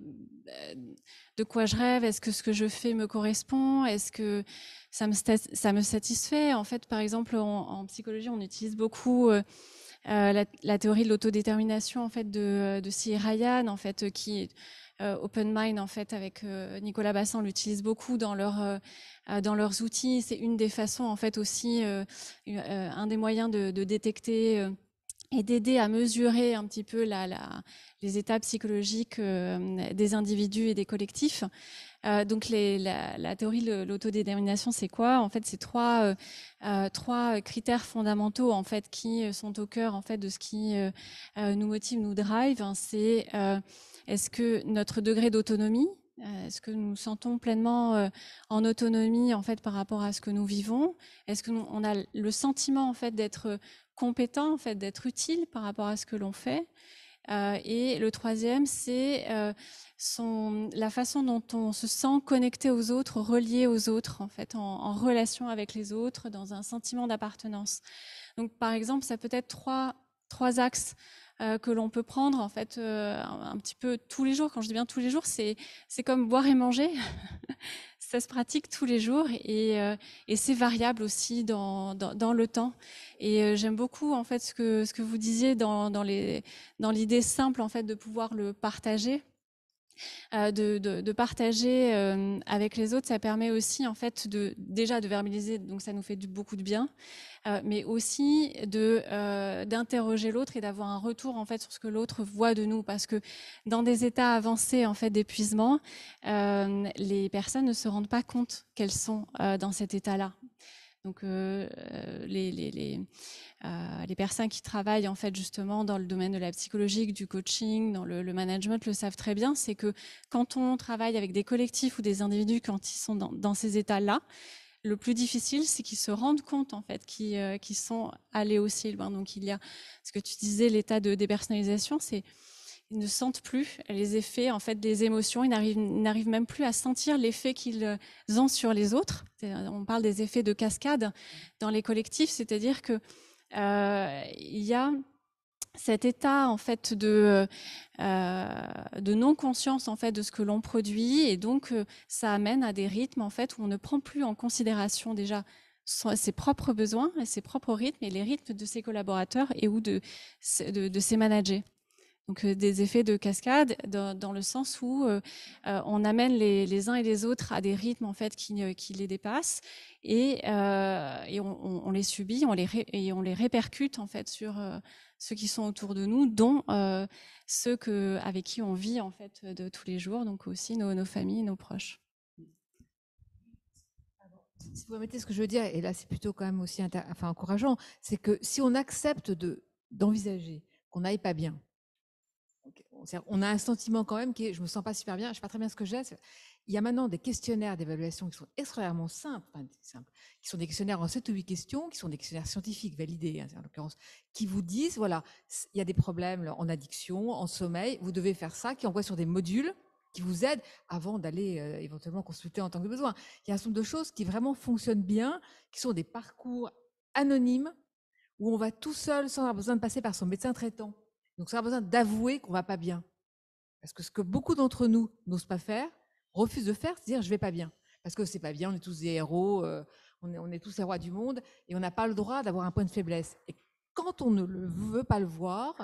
de quoi je rêve, est-ce que ce que je fais me correspond, est-ce que ça me satisfait. En fait, par exemple, en psychologie, on utilise beaucoup la théorie de l'autodétermination, en fait, de C. Ryan, en fait, qui est Open Mind, en fait, avec Nicolas Bassan, l'utilise beaucoup dans leurs outils. C'est une des façons, en fait, aussi, un des moyens de détecter et d'aider à mesurer un petit peu les états psychologiques des individus et des collectifs. Donc la théorie de l'autodétermination, c'est quoi? En fait, c'est trois critères fondamentaux, en fait, qui sont au cœur, en fait, de ce qui nous motive, nous drive. C'est est-ce que notre degré d'autonomie, est-ce que nous nous sentons pleinement en autonomie, en fait, par rapport à ce que nous vivons? Est-ce que on a le sentiment, en fait, d'être compétent, en fait, d'être utile par rapport à ce que l'on fait? Et le troisième, c'est la façon dont on se sent connecté aux autres, relié aux autres, en fait, en relation avec les autres, dans un sentiment d'appartenance. Donc, par exemple, ça peut être trois axes que l'on peut prendre, en fait, un petit peu tous les jours. Quand je dis bien tous les jours, c'est comme boire et manger. Ça se pratique tous les jours, et c'est variable aussi dans le temps. Et j'aime beaucoup, en fait, ce que vous disiez dans l'idée simple, en fait, de pouvoir le partager. De partager avec les autres, ça permet aussi, en fait, déjà de verbaliser, donc ça nous fait beaucoup de bien, mais aussi d'interroger l'autre et d'avoir un retour, en fait, sur ce que l'autre voit de nous, parce que dans des états avancés, en fait, d'épuisement, les personnes ne se rendent pas compte qu'elles sont dans cet état-là. Donc les personnes qui travaillent, en fait, justement dans le domaine de la psychologie, du coaching, dans le management, le savent très bien. C'est que quand on travaille avec des collectifs ou des individus, quand ils sont dans ces états-là, le plus difficile, c'est qu'ils se rendent compte, en fait, qu'ils sont allés aussi loin. Donc il y a ce que tu disais, l'état de dépersonnalisation, c'est ils ne sentent plus les effets, en fait, des émotions. Ils n'arrivent même plus à sentir l'effet qu'ils ont sur les autres. On parle des effets de cascade dans les collectifs, c'est-à-dire que il y a cet état, en fait, de non-conscience, en fait, de ce que l'on produit, et donc ça amène à des rythmes, en fait, où on ne prend plus en considération déjà ses propres besoins et ses propres rythmes et les rythmes de ses collaborateurs et ou de ses managers. Donc des effets de cascade dans le sens où on amène les uns et les autres à des rythmes, en fait, qui les dépassent, et on les subit, on les répercute, en fait, sur ceux qui sont autour de nous, dont ceux avec qui on vit, en fait, de tous les jours, donc aussi nos familles, nos proches. Si vous permettez, ce que je veux dire, et là c'est plutôt quand même aussi encourageant, c'est que si on accepte d'envisager qu'on n'aille pas bien, on a un sentiment quand même qui est je me sens pas super bien, je sais pas très bien ce que j'ai. il y a maintenant des questionnaires d'évaluation qui sont extrêmement simples, qui sont des questionnaires en 7 ou 8 questions, qui sont des questionnaires scientifiques validés, en l'occurrence, qui vous disent, voilà, il y a des problèmes en addiction, en sommeil, vous devez faire ça, qui envoient sur des modules qui vous aident avant d'aller éventuellement consulter en tant que besoin. Il y a un certain nombre de choses qui vraiment fonctionnent bien, qui sont des parcours anonymes, où on va tout seul sans avoir besoin de passer par son médecin traitant. Donc, sans avoir besoin d'avouer qu'on ne va pas bien. Parce que ce que beaucoup d'entre nous n'osent pas faire, refusent de faire, c'est dire je vais pas bien. Parce que c'est pas bien, on est tous des héros, on est tous les rois du monde, et on n'a pas le droit d'avoir un point de faiblesse. Et quand on ne veut pas le voir,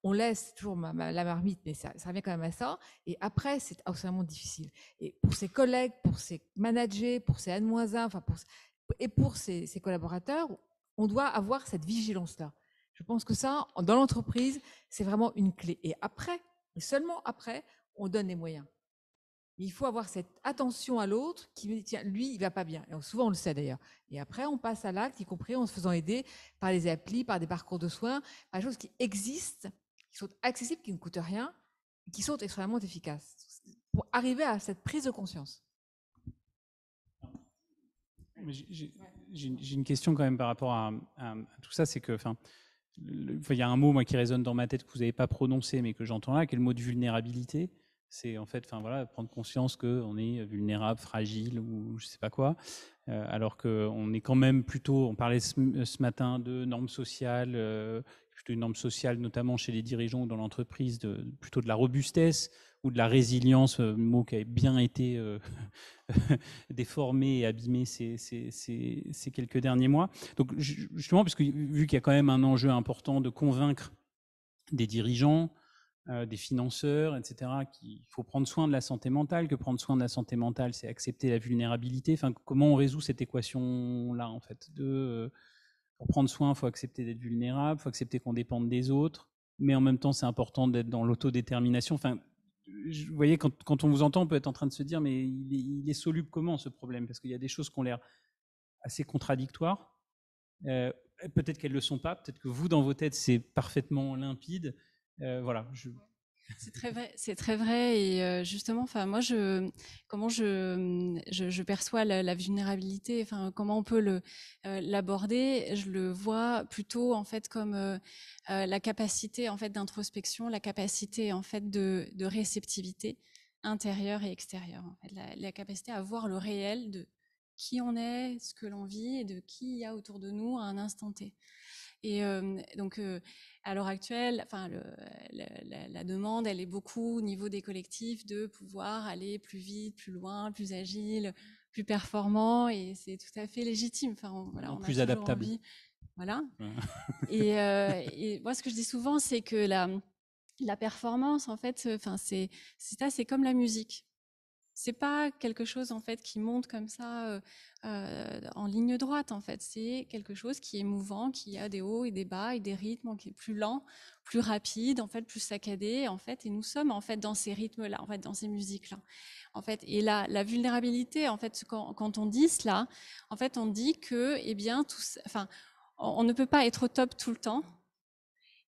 on laisse toujours la marmite, mais ça revient quand même à ça. Et après, c'est extrêmement difficile. Et pour ses collègues, pour ses managers, pour ses N-1, et pour ses collaborateurs, on doit avoir cette vigilance-là. Je pense que ça, dans l'entreprise, c'est vraiment une clé. Et après, et seulement après, on donne les moyens. Il faut avoir cette attention à l'autre qui me dit, tiens, lui, il va pas bien. Et souvent, on le sait d'ailleurs. Et après, on passe à l'acte, y compris en se faisant aider par les applis, par des parcours de soins, par des choses qui existent, qui sont accessibles, qui ne coûtent rien, et qui sont extrêmement efficaces pour arriver à cette prise de conscience. J'ai une question quand même par rapport à tout ça, c'est que, il y a un mot moi qui résonne dans ma tête que vous n'avez pas prononcé, mais que j'entends là, qui est le mot de vulnérabilité. C'est en fait, prendre conscience qu'on est vulnérable, fragile ou je sais pas quoi, alors qu'on est quand même plutôt. On parlait ce matin de normes sociales, plutôt une norme sociale, notamment chez les dirigeants ou dans l'entreprise, plutôt de la robustesse ou de la résilience, mot qui a bien été déformé et abîmé ces quelques derniers mois. Donc justement, parce que vu qu'il y a quand même un enjeu important de convaincre des dirigeants, des financeurs, etc., qu'il faut prendre soin de la santé mentale, que prendre soin de la santé mentale, c'est accepter la vulnérabilité. Comment on résout cette équation-là, en fait, pour prendre soin, il faut accepter d'être vulnérable, il faut accepter qu'on dépende des autres, mais en même temps, c'est important d'être dans l'autodétermination. Vous voyez, quand on vous entend, on peut être en train de se dire, mais il est soluble comment, ce problème? Parce qu'il y a des choses qui ont l'air assez contradictoires. Peut-être qu'elles ne le sont pas, peut-être que vous, dans vos têtes, c'est parfaitement limpide. Voilà. C'est très vrai. Et justement, moi, comment je perçois la vulnérabilité, comment on peut l'aborder, je le vois plutôt en fait comme la capacité en fait d'introspection, la capacité en fait de réceptivité intérieure et extérieure. En fait, la capacité à voir le réel de qui on est, ce que l'on vit et de qui il y a autour de nous à un instant T. Et donc, à l'heure actuelle, la demande, elle est beaucoup au niveau des collectifs de pouvoir aller plus vite, plus loin, plus agile, plus performant, et c'est tout à fait légitime. On plus a adaptable. Envie, voilà. Et moi, ce que je dis souvent, c'est que la performance, en fait, c'est comme la musique. C'est pas quelque chose en fait qui monte comme ça en ligne droite. En fait, c'est quelque chose qui est mouvant, qui a des hauts et des bas et des rythmes qui est plus lent, plus rapide, en fait, plus saccadé. En fait, et nous sommes en fait dans ces rythmes-là, en fait, dans ces musiques-là. En fait, et la vulnérabilité, en fait, quand on dit cela, en fait, on dit que, on ne peut pas être au top tout le temps.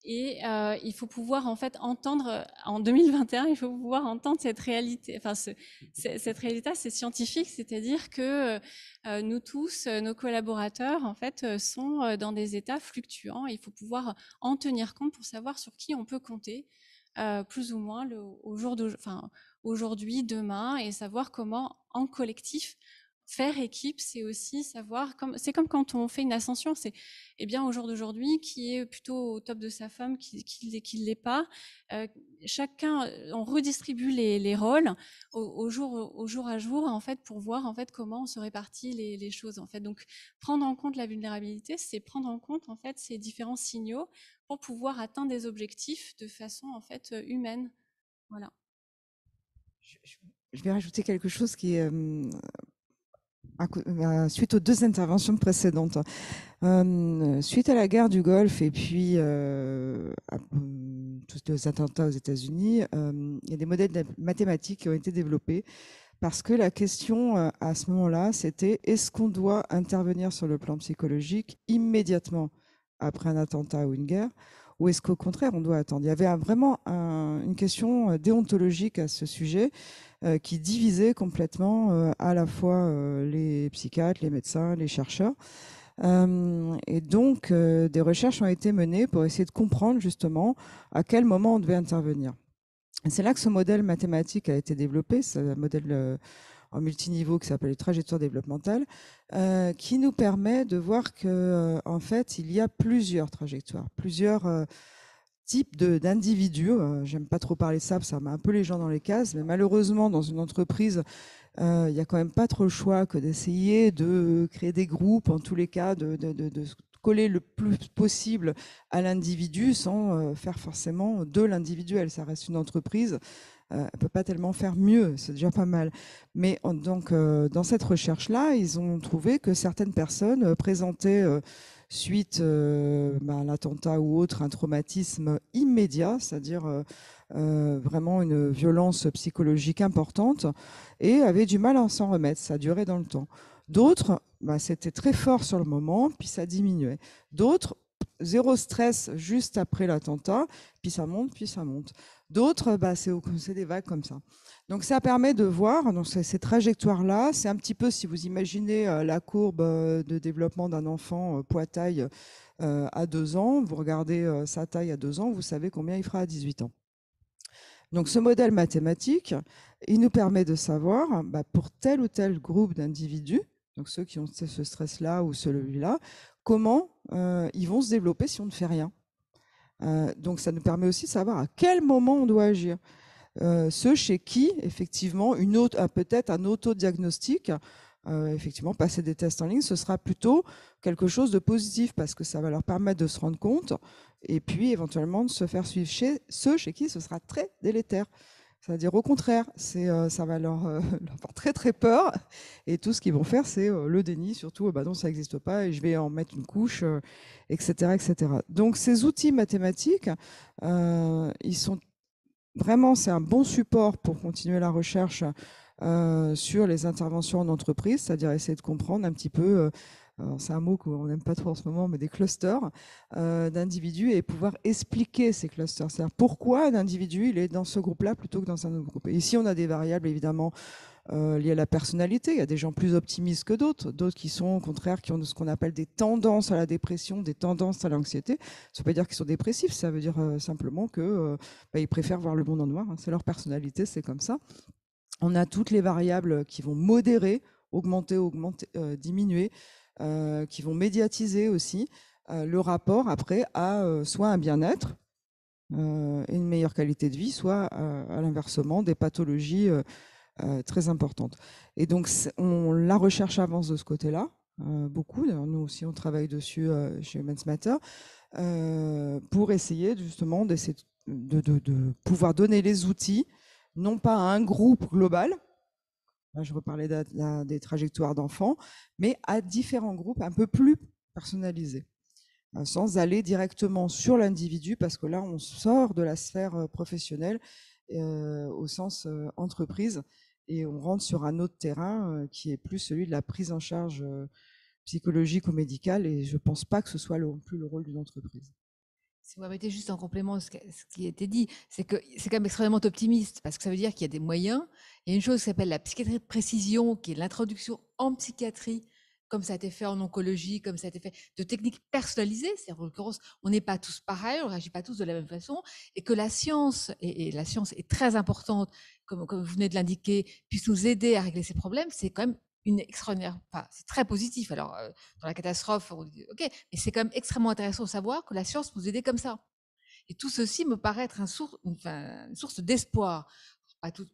Et il faut pouvoir en fait entendre, en 2021, il faut pouvoir entendre cette réalité. Cette réalité, c'est scientifique, c'est-à-dire que nous tous, nos collaborateurs, en fait, sont dans des états fluctuants. Il faut pouvoir en tenir compte pour savoir sur qui on peut compter, plus ou moins aujourd'hui, demain, et savoir comment, en collectif, faire équipe, c'est aussi savoir, c'est comme quand on fait une ascension, c'est au jour d'aujourd'hui, qui est plutôt au top de sa femme, qui l'est pas. Chacun, on redistribue les rôles au jour à jour, en fait, pour voir en fait comment on se répartit les choses. En fait, donc prendre en compte la vulnérabilité, c'est prendre en compte en fait ces différents signaux pour pouvoir atteindre des objectifs de façon en fait humaine. Voilà. Je vais rajouter quelque chose qui est suite aux 2 interventions précédentes. Suite à la guerre du Golfe et puis tous les attentats aux États-Unis, il y a des modèles mathématiques qui ont été développés parce que la question à ce moment-là, c'était est-ce qu'on doit intervenir sur le plan psychologique immédiatement après un attentat ou une guerre, ou est-ce qu'au contraire, on doit attendre? Il y avait vraiment une question déontologique à ce sujet qui divisait complètement à la fois les psychiatres, les médecins, les chercheurs. Et donc, des recherches ont été menées pour essayer de comprendre justement à quel moment on devait intervenir. Et c'est là que ce modèle mathématique a été développé, c'est un modèle en multiniveau qui s'appelle les trajectoires développementales, qui nous permet de voir que, en fait, il y a plusieurs trajectoires, plusieurs types d'individus. J'aime pas trop parler de ça, ça met un peu les gens dans les cases, mais malheureusement, dans une entreprise, il n'y a quand même pas trop le choix que d'essayer de créer des groupes, en tous les cas, de coller le plus possible à l'individu sans faire forcément de l'individuel. Ça reste une entreprise, elle ne peut pas tellement faire mieux, c'est déjà pas mal. Mais donc, dans cette recherche-là, ils ont trouvé que certaines personnes présentaient, suite à l'attentat ou autre, un traumatisme immédiat, c'est-à-dire vraiment une violence psychologique importante, et avaient du mal à s'en remettre, ça durait dans le temps. D'autres, c'était très fort sur le moment, puis ça diminuait. D'autres, zéro stress juste après l'attentat, puis ça monte, puis ça monte. D'autres, c'est des vagues comme ça. Donc ça permet de voir donc ces trajectoires-là. C'est un petit peu, si vous imaginez la courbe de développement d'un enfant poids-taille à 2 ans, vous regardez sa taille à 2 ans, vous savez combien il fera à 18 ans. Donc ce modèle mathématique, il nous permet de savoir pour tel ou tel groupe d'individus, donc ceux qui ont ce stress-là ou celui-là, comment ils vont se développer si on ne fait rien. Donc ça nous permet aussi de savoir à quel moment on doit agir. Ceux chez qui, effectivement, peut-être un autodiagnostic, effectivement, passer des tests en ligne, ce sera plutôt quelque chose de positif parce que ça va leur permettre de se rendre compte et puis éventuellement de se faire suivre. Chez ceux chez qui ce sera très délétère. C'est-à-dire au contraire, ça va leur faire très très peur et tout ce qu'ils vont faire, c'est le déni, surtout non, ça n'existe pas et je vais en mettre une couche, etc., etc. Donc ces outils mathématiques, ils sont vraiment, c'est un bon support pour continuer la recherche sur les interventions en entreprise, c'est-à-dire essayer de comprendre un petit peu, c'est un mot qu'on n'aime pas trop en ce moment, mais des clusters d'individus et pouvoir expliquer ces clusters. C'est-à-dire pourquoi un individu il est dans ce groupe-là plutôt que dans un autre groupe. Et ici, on a des variables évidemment liées à la personnalité. Il y a des gens plus optimistes que d'autres, d'autres qui sont au contraire, qui ont ce qu'on appelle des tendances à la dépression, des tendances à l'anxiété. Ça ne veut pas dire qu'ils sont dépressifs, ça veut dire simplement que ils préfèrent voir le monde en noir. C'est leur personnalité, c'est comme ça. On a toutes les variables qui vont modérer, augmenter, diminuer, qui vont médiatiser aussi le rapport après à soit un bien-être et une meilleure qualité de vie, soit à l'inversement des pathologies très importantes. Et donc la recherche avance de ce côté-là, beaucoup. Nous aussi, on travaille dessus chez Humans Matter pour essayer justement de pouvoir donner les outils, non pas à un groupe global, là je reparlais des trajectoires d'enfants, mais à différents groupes un peu plus personnalisés, sans aller directement sur l'individu, parce que là on sort de la sphère professionnelle au sens entreprise, et on rentre sur un autre terrain qui est plus celui de la prise en charge psychologique ou médicale, et je ne pense pas que ce soit non plus le rôle d'une entreprise. Si vous permettez juste en complément ce qui a été dit, c'est que c'est quand même extrêmement optimiste, parce que ça veut dire qu'il y a des moyens. Il y a une chose qui s'appelle la psychiatrie de précision, qui est l'introduction en psychiatrie, comme ça a été fait en oncologie, comme ça a été fait, de techniques personnalisées. C'est-à-dire, en l'occurrence, on n'est pas tous pareils, on ne réagit pas tous de la même façon, et que la science, et la science est très importante, comme vous venez de l'indiquer, puisse nous aider à régler ces problèmes, c'est quand même une extraordinaire, enfin, c'est très positif. Alors, dans la catastrophe, on dit, ok, mais c'est quand même extrêmement intéressant de savoir que la science nous aide comme ça. Et tout ceci me paraît être une source d'espoir.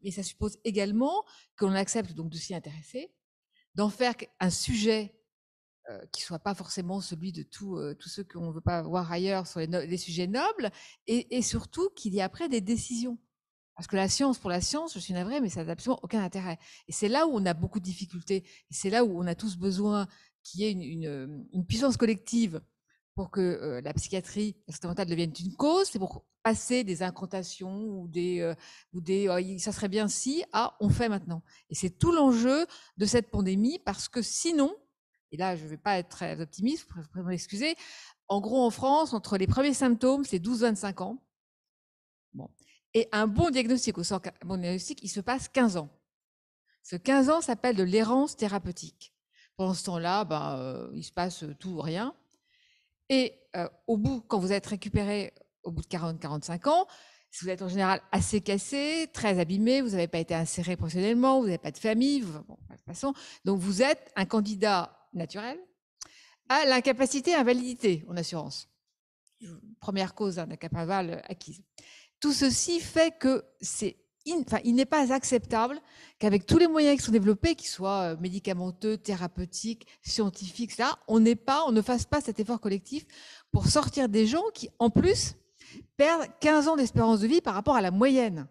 Mais ça suppose également que l'on accepte donc de s'y intéresser, d'en faire un sujet qui ne soit pas forcément celui de tous ceux qu'on ne veut pas voir ailleurs sur les sujets nobles, et surtout qu'il y ait après des décisions. Parce que la science, pour la science, je suis navrée, mais ça n'a absolument aucun intérêt. Et c'est là où on a beaucoup de difficultés. Et c'est là où on a tous besoin qu'il y ait une puissance collective pour que la psychiatrie, la santé mentale devienne une cause. C'est pour passer des incantations ou ça serait bien si, on fait maintenant. Et c'est tout l'enjeu de cette pandémie, parce que sinon, et là je ne vais pas être très optimiste, vous pouvez m'excuser, En gros, en France, entre les premiers symptômes, c'est 12-25 ans. Bon. Et un bon diagnostic, il se passe 15 ans. Ce 15 ans s'appelle de l'errance thérapeutique. Pendant ce temps-là, il se passe tout ou rien. Et au bout, quand vous êtes récupéré au bout de 40-45 ans, si vous êtes en général assez cassé, très abîmé, vous n'avez pas été inséré professionnellement, vous n'avez pas de famille, de toute façon, donc vous êtes un candidat naturel à l'incapacité invalidité en assurance. Première cause d'incapacité acquise. Tout ceci fait que il n'est pas acceptable qu'avec tous les moyens qui sont développés, qu'ils soient médicamenteux, thérapeutiques, scientifiques, etc., on ne fasse pas cet effort collectif pour sortir des gens qui, en plus, perdent 15 ans d'espérance de vie par rapport à la moyenne.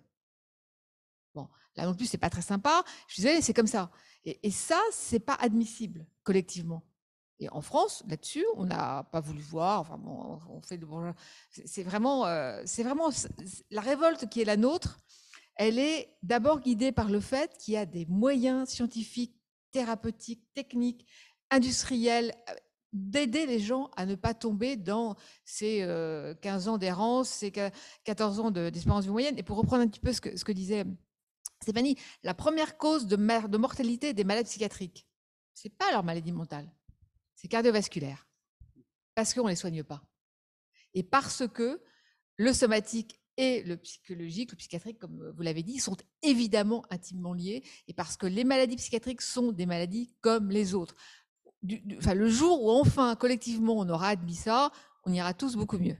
Bon, là non plus, c'est pas très sympa. Je suis désolée, c'est comme ça. Et ça, c'est pas admissible collectivement. Et en France, là-dessus, on n'a pas voulu voir. Enfin, bon, on fait de bon. C'est vraiment la révolte qui est la nôtre. Elle est d'abord guidée par le fait qu'il y a des moyens scientifiques, thérapeutiques, techniques, industriels, d'aider les gens à ne pas tomber dans ces 15 ans d'errance, ces 14 ans d'espérance de vie moyenne. Et pour reprendre un petit peu ce que disait Stéphanie, la première cause de mortalité des malades psychiatriques, ce n'est pas leur maladie mentale, c'est cardiovasculaire, parce qu'on ne les soigne pas. Et parce que le somatique et le psychologique, le psychiatrique, comme vous l'avez dit, sont évidemment intimement liés, et parce que les maladies psychiatriques sont des maladies comme les autres. Le jour où enfin, collectivement, on aura admis ça, on ira tous beaucoup mieux.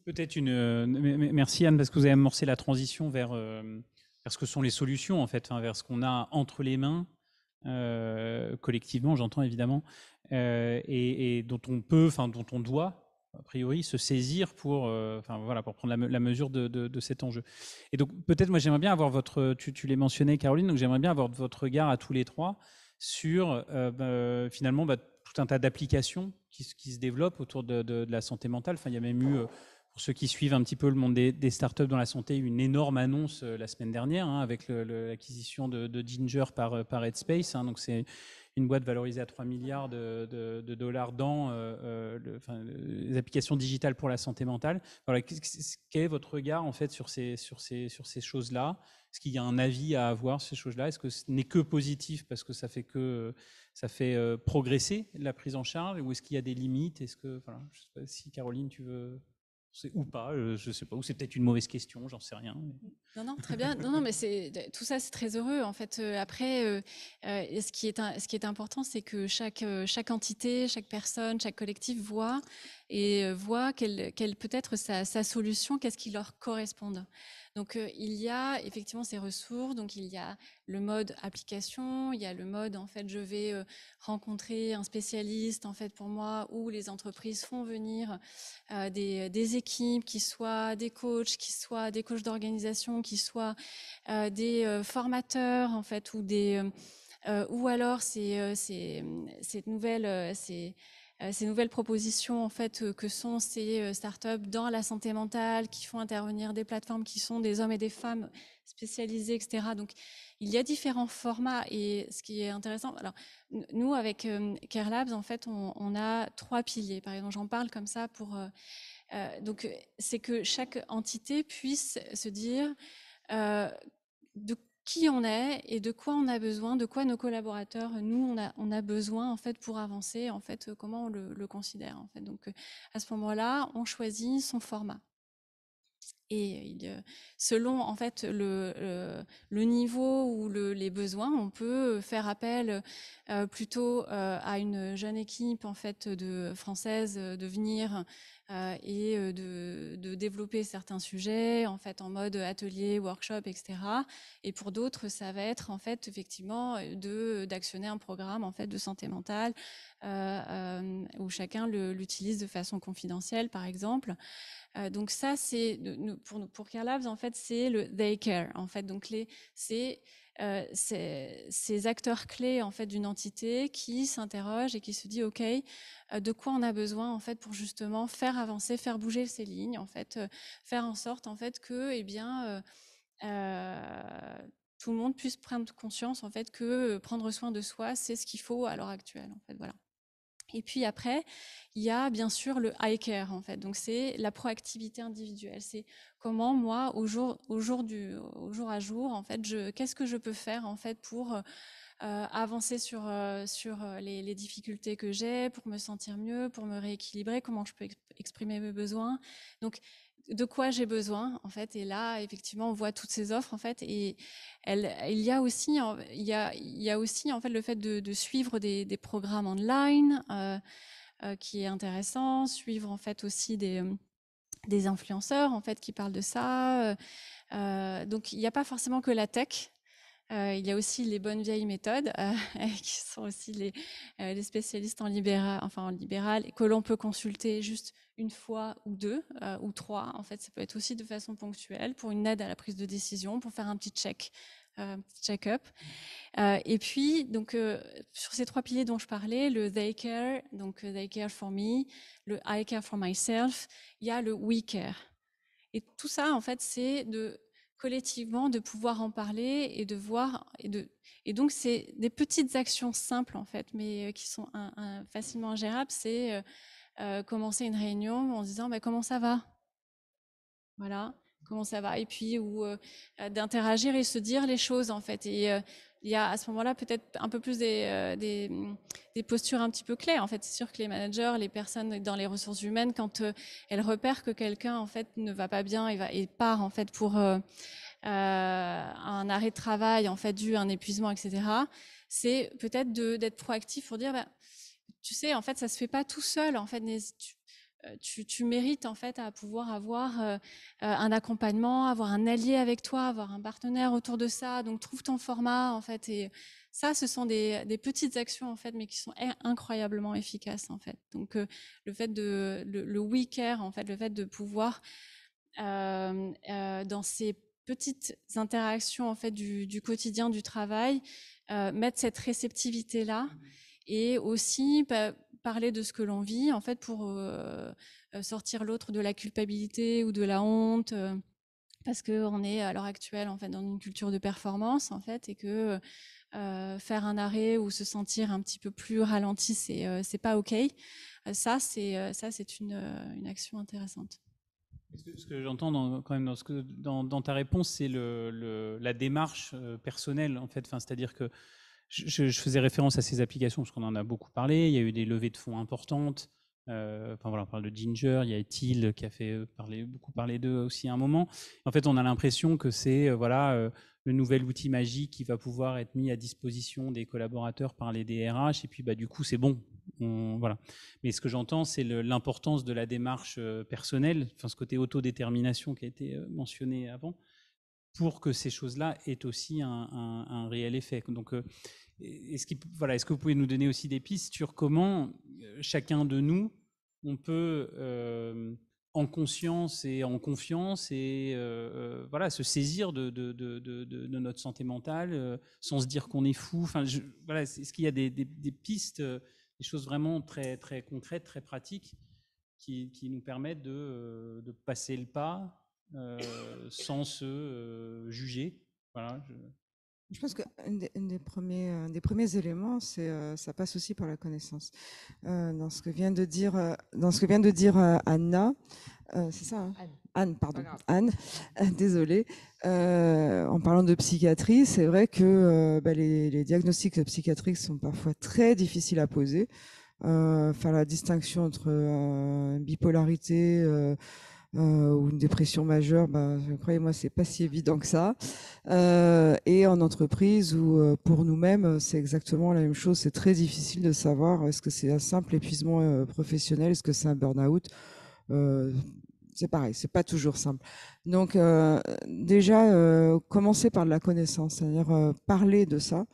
Peut-être merci Anne, parce que vous avez amorcé la transition vers ce que sont les solutions, en fait, vers ce qu'on a entre les mains, collectivement, j'entends évidemment, et dont on doit, a priori, se saisir pour prendre la mesure de cet enjeu. Et donc, peut-être, moi, j'aimerais bien avoir tu l'as mentionné, Caroline, donc j'aimerais bien avoir votre regard à tous les trois sur, finalement, tout un tas d'applications qui se développent autour de la santé mentale. Enfin, il y a même eu, pour ceux qui suivent un petit peu le monde des startups dans la santé, une énorme annonce la semaine dernière avec l'acquisition de Ginger par Headspace. Donc, c'est une boîte valorisée à 3 milliards de dollars dans les applications digitales pour la santé mentale. Voilà, quel est votre regard en fait sur ces choses-là? Est-ce qu'il y a un avis à avoir sur ces choses-là? Est-ce que ce n'est que positif parce que ça fait progresser la prise en charge, ou est-ce qu'il y a des limites? Est-ce que, voilà, je sais pas si Caroline, tu veux, ou pas, je sais pas, ou c'est peut-être une mauvaise question, j'en sais rien. Mais... Non, très bien. Non, mais tout ça, c'est très heureux. En fait, après, ce qui est important, c'est que chaque entité, chaque personne, chaque collectif voit quelle peut être sa solution, qu'est-ce qui leur corresponde. Donc, il y a effectivement ces ressources. Donc, il y a le mode application, il y a le mode, en fait, je vais rencontrer un spécialiste, en fait, pour moi, où les entreprises font venir des équipes, qui soient des coachs d'organisation, qui soient des formateurs, en fait, ou alors ces nouvelles propositions en fait que sont ces startups dans la santé mentale, qui font intervenir des plateformes qui sont des hommes et des femmes spécialisés, etc. Donc il y a différents formats, et ce qui est intéressant, alors nous avec Care Labs, en fait, on a 3 piliers. Par exemple, j'en parle comme ça pour donc c'est que chaque entité puisse se dire de qui on est et de quoi on a besoin, de quoi nos collaborateurs, nous, on a besoin en fait pour avancer, en fait, comment on le considère, en fait. Donc à ce moment-là, on choisit son format. Et selon en fait le niveau ou les besoins, on peut faire appel plutôt à une jeune équipe en fait de française de venir et de développer certains sujets en fait en mode atelier, workshop, etc. Et pour d'autres, ça va être en fait effectivement d'actionner un programme en fait de santé mentale où chacun l'utilise de façon confidentielle, par exemple. Donc ça, c'est pour Care Labs, en fait, c'est le They Care. En fait, donc c'est ces acteurs clés en fait d'une entité qui s'interrogent et qui se dit ok, de quoi on a besoin en fait pour justement faire avancer, faire bouger ces lignes, en fait, faire en sorte en fait que tout le monde puisse prendre conscience en fait que prendre soin de soi, c'est ce qu'il faut à l'heure actuelle, en fait, voilà. Et puis après, il y a bien sûr le I care en fait. Donc c'est la proactivité individuelle. C'est comment moi, au jour à jour, en fait, qu'est-ce que je peux faire en fait pour avancer sur les difficultés que j'ai, pour me sentir mieux, pour me rééquilibrer, comment je peux exprimer mes besoins. Donc de quoi j'ai besoin en fait, et là effectivement on voit toutes ces offres en fait, et il y a aussi en fait le fait de suivre des programmes online qui est intéressant, suivre en fait aussi des influenceurs en fait qui parlent de ça. Donc il n'y a pas forcément que la tech. Il y a aussi les bonnes vieilles méthodes qui sont aussi les spécialistes en libéral, et que l'on peut consulter juste une fois ou deux ou trois. En fait, ça peut être aussi de façon ponctuelle pour une aide à la prise de décision, pour faire un petit check-up. Et puis, donc, sur ces 3 piliers dont je parlais, le they care, donc they care for me, le I care for myself, il y a le we care. Et tout ça, en fait, c'est collectivement de pouvoir en parler et de voir, et donc c'est des petites actions simples en fait, mais qui sont facilement ingérables. C'est commencer une réunion en disant comment ça va, voilà, comment ça va, et puis d'interagir et se dire les choses en fait. Et il y a à ce moment-là peut-être un peu plus des postures un petit peu clés. En fait, c'est sûr que les managers, les personnes dans les ressources humaines, quand elles repèrent que quelqu'un en fait ne va pas bien et part en fait pour un arrêt de travail en fait dû à un épuisement, etc. C'est peut-être d'être proactif pour dire tu sais, en fait, ça se fait pas tout seul. En fait, tu mérites en fait à pouvoir avoir un accompagnement, avoir un allié avec toi, avoir un partenaire autour de ça. Donc trouve ton format en fait. Et ça, ce sont des petites actions en fait, mais qui sont incroyablement efficaces en fait. Donc le fait le we care en fait, le fait de pouvoir dans ces petites interactions en fait du quotidien du travail, mettre cette réceptivité là, et aussi parler de ce que l'on vit en fait pour sortir l'autre de la culpabilité ou de la honte, parce qu'on est à l'heure actuelle en fait dans une culture de performance en fait, et que faire un arrêt ou se sentir un petit peu plus ralenti, c'est pas ok. Ça c'est une action intéressante. Ce que j'entends quand même dans ta réponse, c'est la démarche personnelle en fait. Enfin, c'est-à-dire que je faisais référence à ces applications parce qu'on en a beaucoup parlé. Il y a eu des levées de fonds importantes. Voilà, on parle de Ginger, il y a Thiel qui a fait beaucoup parler d'eux aussi à un moment. En fait, on a l'impression que c'est le nouvel outil magique qui va pouvoir être mis à disposition des collaborateurs par les DRH, et puis du coup c'est bon. Voilà. Mais ce que j'entends, c'est l'importance de la démarche personnelle, enfin ce côté autodétermination qui a été mentionné avant, pour que ces choses-là aient aussi un réel effet. Donc, est-ce que vous pouvez nous donner aussi des pistes sur comment chacun de nous, on peut, en conscience et en confiance, et se saisir de notre santé mentale, sans se dire qu'on est fou. Enfin, est-ce qu'il y a des pistes, des choses vraiment très, très concrètes, très pratiques, qui nous permettent de passer le pas sans se juger? Voilà. Je pense qu'un des premiers éléments, ça passe aussi par la connaissance. Dans ce que vient de dire Anna, c'est ça, hein, Anne, pardon, Anne, désolée. En parlant de psychiatrie, c'est vrai que les diagnostics psychiatriques sont parfois très difficiles à poser. Faire la distinction entre bipolarité ou une dépression majeure, croyez-moi, c'est pas si évident que ça. Et en entreprise ou pour nous-mêmes, c'est exactement la même chose. C'est très difficile de savoir est-ce que c'est un simple épuisement professionnel, est-ce que c'est un burn-out. C'est pareil, c'est pas toujours simple. Donc déjà, commencer par de la connaissance, c'est-à-dire parler de ça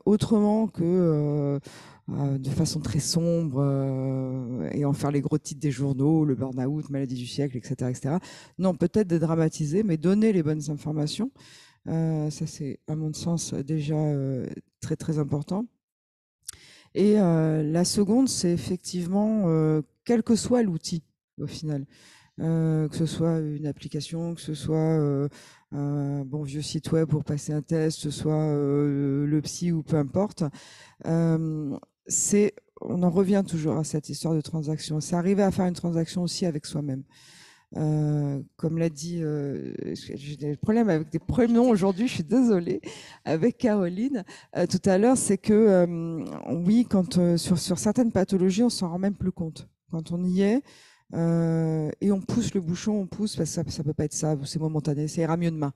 autrement que de façon très sombre et en faire les gros titres des journaux, le burn-out, maladie du siècle, etc., etc. Non, peut-être dédramatiser, mais donner les bonnes informations. Ça, c'est à mon sens déjà très très important. Et la seconde, c'est effectivement quel que soit l'outil au final. Que ce soit une application, que ce soit un bon vieux site web pour passer un test, que ce soit le psy ou peu importe, c'est on en revient toujours à cette histoire de transaction. C'est arriver à faire une transaction aussi avec soi-même. Comme l'a dit, j'ai des problèmes avec des prénoms aujourd'hui, je suis désolée, avec Caroline tout à l'heure, c'est que oui, quand sur certaines pathologies, on s'en rend même plus compte. Quand on y est, et on pousse le bouchon, on pousse, parce que ça peut pas être ça, c'est momentané, ça ira mieux demain.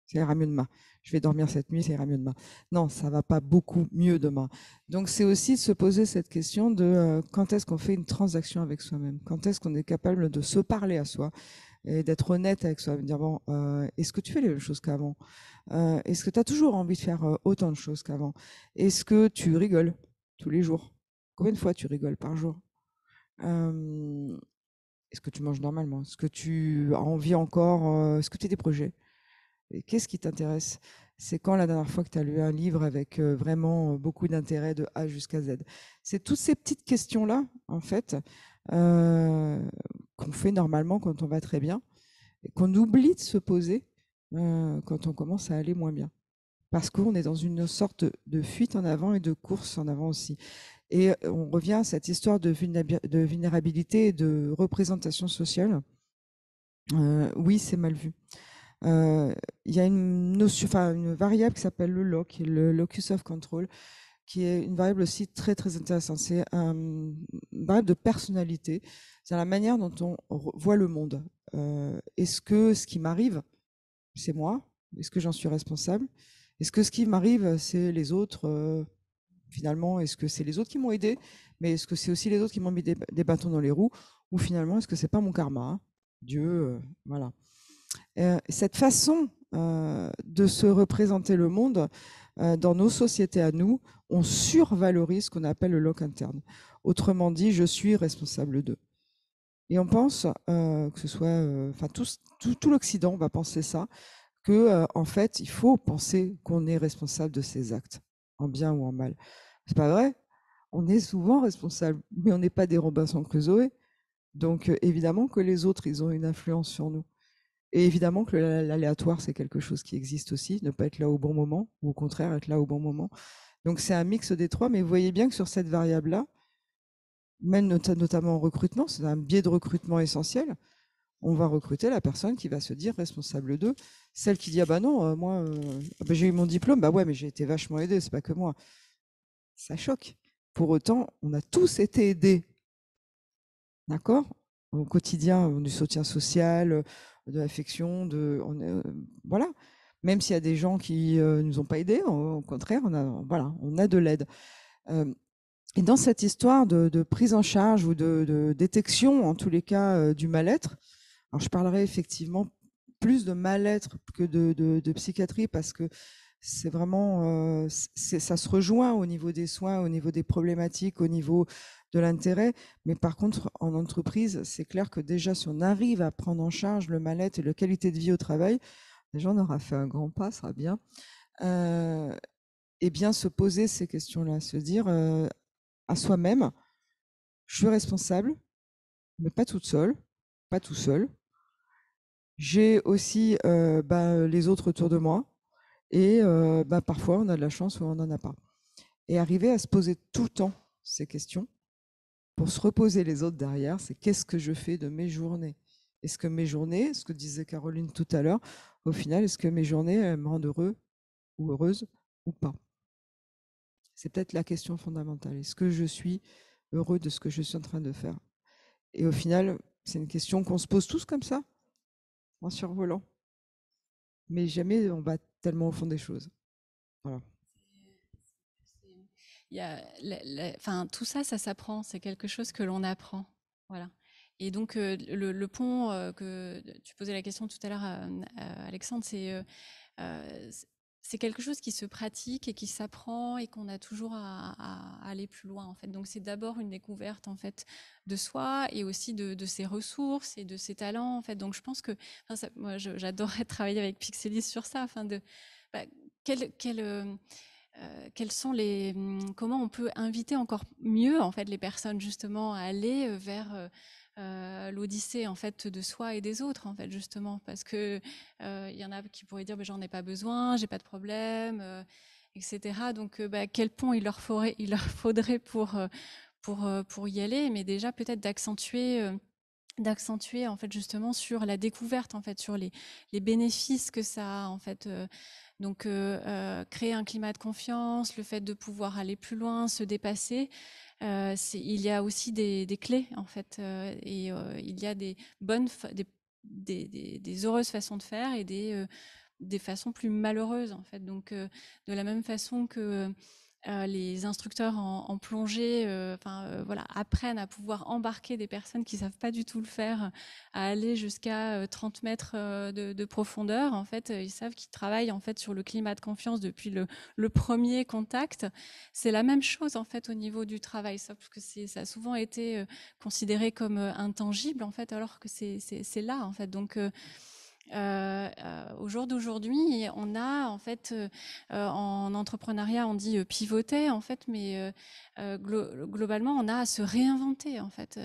Ça ira mieux demain. Je vais dormir cette nuit, ça ira mieux demain. Non, ça va pas beaucoup mieux demain. Donc c'est aussi de se poser cette question de quand est-ce qu'on fait une transaction avec soi-même, quand est-ce qu'on est capable de se parler à soi et d'être honnête avec soi, de dire bon, est-ce que tu fais les mêmes choses qu'avant? Est-ce que tu as toujours envie de faire autant de choses qu'avant? Est-ce que tu rigoles tous les jours? Combien de fois tu rigoles par jour? Est-ce que tu manges normalement? Est-ce que tu as envie encore? Est-ce que tu as des projets? Et qu'est-ce qui t'intéresse? C'est quand la dernière fois que tu as lu un livre avec vraiment beaucoup d'intérêt de A jusqu'à Z? C'est toutes ces petites questions-là, en fait, qu'on fait normalement quand on va très bien et qu'on oublie de se poser quand on commence à aller moins bien. Parce qu'on est dans une sorte de fuite en avant et de course en avant aussi. Et on revient à cette histoire de vulnérabilité et de représentation sociale. Oui, c'est mal vu. Il y a une notion, enfin une variable qui s'appelle le LOC, le locus of control, qui est une variable aussi très très intéressante. C'est une variable de personnalité, c'est la manière dont on voit le monde. Est-ce que ce qui m'arrive, c'est moi? Est-ce que j'en suis responsable? Est-ce que ce qui m'arrive, c'est les autres? Finalement, est-ce que c'est les autres qui m'ont aidé? Mais est-ce que c'est aussi les autres qui m'ont mis des bâtons dans les roues? Ou finalement, est-ce que c'est pas mon karma, hein? Dieu, voilà. Cette façon de se représenter le monde dans nos sociétés à nous, on survalorise ce qu'on appelle le loc interne. Autrement dit, je suis responsable d'eux. Et on pense que ce soit, enfin tout l'Occident va penser ça, que en fait, il faut penser qu'on est responsable de ses actes, en bien ou en mal. C'est pas vrai. On est souvent responsable, mais on n'est pas des Robinson Crusoe. Donc évidemment que les autres, ils ont une influence sur nous. Et évidemment que l'aléatoire, c'est quelque chose qui existe aussi, ne pas être là au bon moment, ou au contraire être là au bon moment. Donc c'est un mix des trois, mais vous voyez bien que sur cette variable-là, même notamment en recrutement, c'est un biais de recrutement essentiel, on va recruter la personne qui va se dire responsable d'eux, celle qui dit ah bah non, moi j'ai eu mon diplôme, bah ouais mais j'ai été vachement aidée, c'est pas que moi. Ça choque. Pour autant, on a tous été aidés, d'accord, au quotidien, du soutien social, de l'affection, voilà. Même s'il y a des gens qui ne nous ont pas aidés, au contraire, on a de l'aide. Et dans cette histoire de prise en charge ou de détection, en tous les cas, du mal-être, alors je parlerai effectivement plus de mal-être que de psychiatrie parce que c'est vraiment, ça se rejoint au niveau des soins, au niveau des problématiques, au niveau de l'intérêt. Mais par contre, en entreprise, c'est clair que déjà, si on arrive à prendre en charge le mal-être et la qualité de vie au travail, déjà, on aura fait un grand pas, ça sera bien. Et bien se poser ces questions-là, se dire à soi-même, je suis responsable, mais pas toute seule, pas tout seul. J'ai aussi les autres autour de moi. Et parfois, on a de la chance ou on n'en a pas. Et arriver à se poser tout le temps ces questions pour se reposer les autres derrière, c'est qu'est-ce que je fais de mes journées? Est-ce que mes journées, ce que disait Caroline tout à l'heure, au final, est-ce que mes journées me rendent heureux ou heureuse ou pas? C'est peut-être la question fondamentale. Est-ce que je suis heureux de ce que je suis en train de faire? Et au final, c'est une question qu'on se pose tous comme ça, en survolant. Mais jamais on va tellement au fond des choses. Voilà. Enfin, tout ça, ça s'apprend. C'est quelque chose que l'on apprend. Voilà. Et donc, le pont que tu posais la question tout à l'heure, Alexandre, c'est quelque chose qui se pratique et qui s'apprend et qu'on a toujours à aller plus loin, en fait. Donc, c'est d'abord une découverte, en fait, de soi et aussi de ses ressources et de ses talents, en fait. Donc, je pense que, moi, j'adorerais travailler avec Pixelis sur ça, afin de, quels sont comment on peut inviter encore mieux, en fait, les personnes, justement, à aller vers l'odyssée, en fait, de soi et des autres, en fait, justement, parce que il y en a qui pourraient dire j'en ai pas besoin, j'ai pas de problème, etc. Donc quel pont il leur faudrait pour y aller, mais déjà peut-être d'accentuer en fait justement sur la découverte, en fait sur les bénéfices que ça a, en fait. Donc créer un climat de confiance, le fait de pouvoir aller plus loin, se dépasser, il y a aussi des clés, en fait, et il y a des bonnes des heureuses façons de faire et des façons plus malheureuses, en fait. Donc de la même façon que les instructeurs en plongée voilà, apprennent à pouvoir embarquer des personnes qui savent pas du tout le faire, à aller jusqu'à 30 mètres de profondeur. En fait, ils savent qu'ils travaillent en fait sur le climat de confiance depuis le premier contact. C'est la même chose en fait au niveau du travail, sauf que ça a souvent été considéré comme intangible, en fait, alors que c'est là, en fait. Donc au jour d'aujourd'hui, on a en fait en entrepreneuriat, on dit pivoter, en fait, mais globalement, on a à se réinventer, en fait,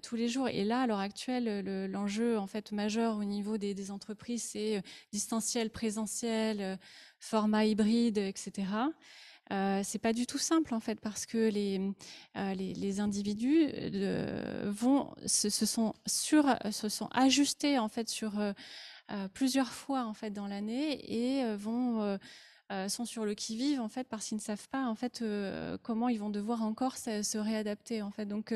tous les jours. Et là, à l'heure actuelle, l'enjeu en fait majeur au niveau des entreprises, c'est distanciel, présentiel, format hybride, etc. C'est pas du tout simple, en fait, parce que les individus se sont ajustés, en fait, sur plusieurs fois, en fait, dans l'année, et sont sur le qui-vive, en fait, parce qu'ils ne savent pas, en fait, comment ils vont devoir encore se réadapter, en fait. Donc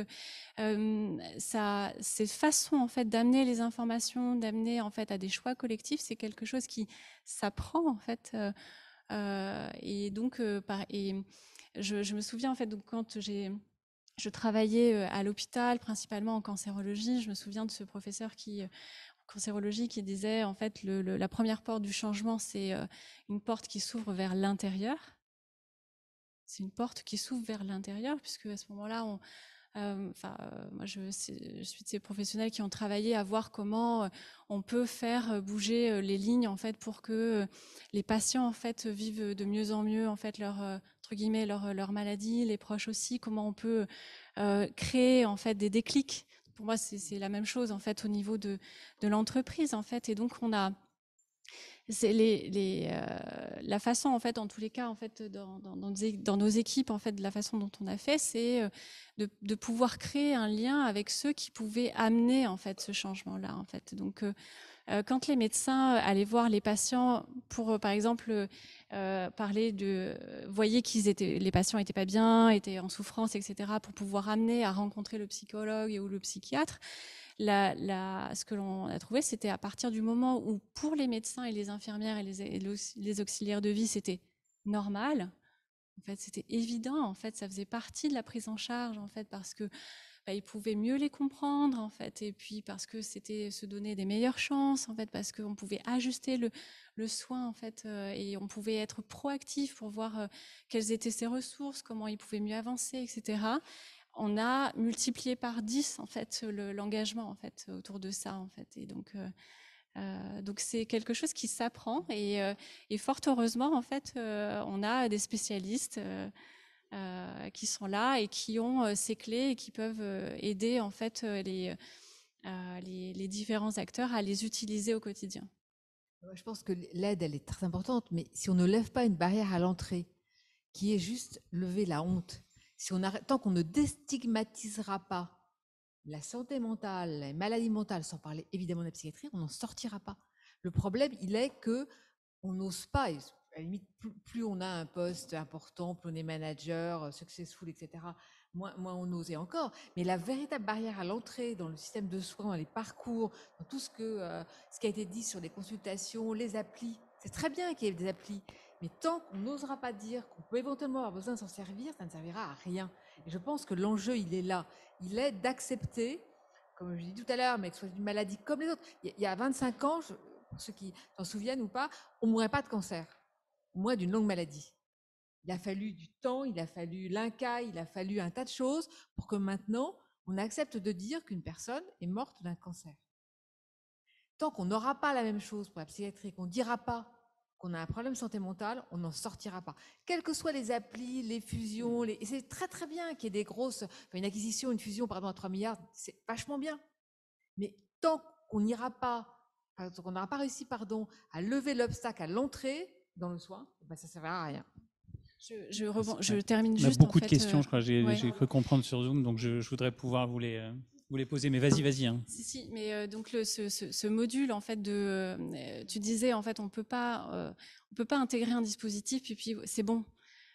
ces façons, en fait, d'amener les informations, d'amener, en fait, à des choix collectifs, c'est quelque chose qui s'apprend, en fait. Et donc je me souviens, en fait, donc quand je travaillais à l'hôpital, principalement en cancérologie. Je me souviens de ce professeur en cancérologie qui disait, en fait, la première porte du changement, c'est une porte qui s'ouvre vers l'intérieur. C'est une porte qui s'ouvre vers l'intérieur, puisque à ce moment-là, moi, je suis de ces professionnels qui ont travaillé à voir comment on peut faire bouger les lignes, en fait, pour que les patients, en fait, vivent de mieux en mieux, en fait, entre guillemets, leur maladie, les proches aussi. Comment on peut créer, en fait, des déclics. Pour moi, c'est la même chose, en fait, au niveau de l'entreprise, en fait. Et donc, c'est la façon, en fait, en tous les cas, en fait, dans nos équipes, en fait, de la façon dont on a fait, c'est de pouvoir créer un lien avec ceux qui pouvaient amener, en fait, ce changement-là, en fait. Donc quand les médecins allaient voir les patients pour, par exemple, parler voyaient les patients étaient pas bien, étaient en souffrance, etc., pour pouvoir amener à rencontrer le psychologue ou le psychiatre. Ce que l'on a trouvé, c'était à partir du moment où, pour les médecins et les infirmières et les auxiliaires de vie, c'était normal. En fait, c'était évident. En fait, ça faisait partie de la prise en charge, en fait, parce que ils pouvaient mieux les comprendre, en fait, et puis parce que c'était se donner des meilleures chances, en fait, parce qu'on pouvait ajuster le soin, en fait, et on pouvait être proactif pour voir quelles étaient ses ressources, comment ils pouvaient mieux avancer, etc. On a multiplié par 10, en fait, l'engagement, en fait, autour de ça, en fait. Et donc c'est quelque chose qui s'apprend, et fort heureusement, en fait, on a des spécialistes qui sont là et qui ont ces clés et qui peuvent aider, en fait, les différents acteurs à les utiliser au quotidien. Je pense que l'aide, elle est très importante, mais si on ne lève pas une barrière à l'entrée, qui est juste lever la honte, tant qu'on ne déstigmatisera pas la santé mentale, les maladies mentales, sans parler évidemment de la psychiatrie, on n'en sortira pas. Le problème, il est que on n'ose pas. Et à la limite, plus on a un poste important, plus on est manager, successful, etc., moins on ose, et encore. Mais la véritable barrière à l'entrée dans le système de soins, dans les parcours, dans tout ce qui a été dit sur les consultations, les applis, c'est très bien qu'il y ait des applis, mais tant qu'on n'osera pas dire qu'on peut éventuellement avoir besoin de s'en servir, ça ne servira à rien. Et je pense que l'enjeu, il est là. Il est d'accepter, comme je l'ai dit tout à l'heure, mais que ce soit une maladie comme les autres. Il y a 25 ans, pour ceux qui s'en souviennent ou pas, on ne mourrait pas de cancer, au moins d'une longue maladie. Il a fallu du temps, il a fallu l'INCa, il a fallu un tas de choses pour que maintenant, on accepte de dire qu'une personne est morte d'un cancer. Tant qu'on n'aura pas la même chose pour la psychiatrie, qu'on ne dira pas qu'on a un problème de santé mentale, on n'en sortira pas. Quelles que soient les applis, les fusions, et c'est très très bien qu'il y ait des grosses, une acquisition, une fusion, pardon, à 3 milliards, c'est vachement bien. Mais tant qu'on n'aura pas réussi, à lever l'obstacle à l'entrée dans le soin, ça ne servira à rien. Je termine On a juste. beaucoup en de fait, questions, je crois. J'ai cru comprendre sur Zoom, donc je voudrais pouvoir vous les poser. Mais vas-y. Hein. Si, mais donc ce module, en fait, tu disais, en fait, on peut pas intégrer un dispositif et puis c'est bon.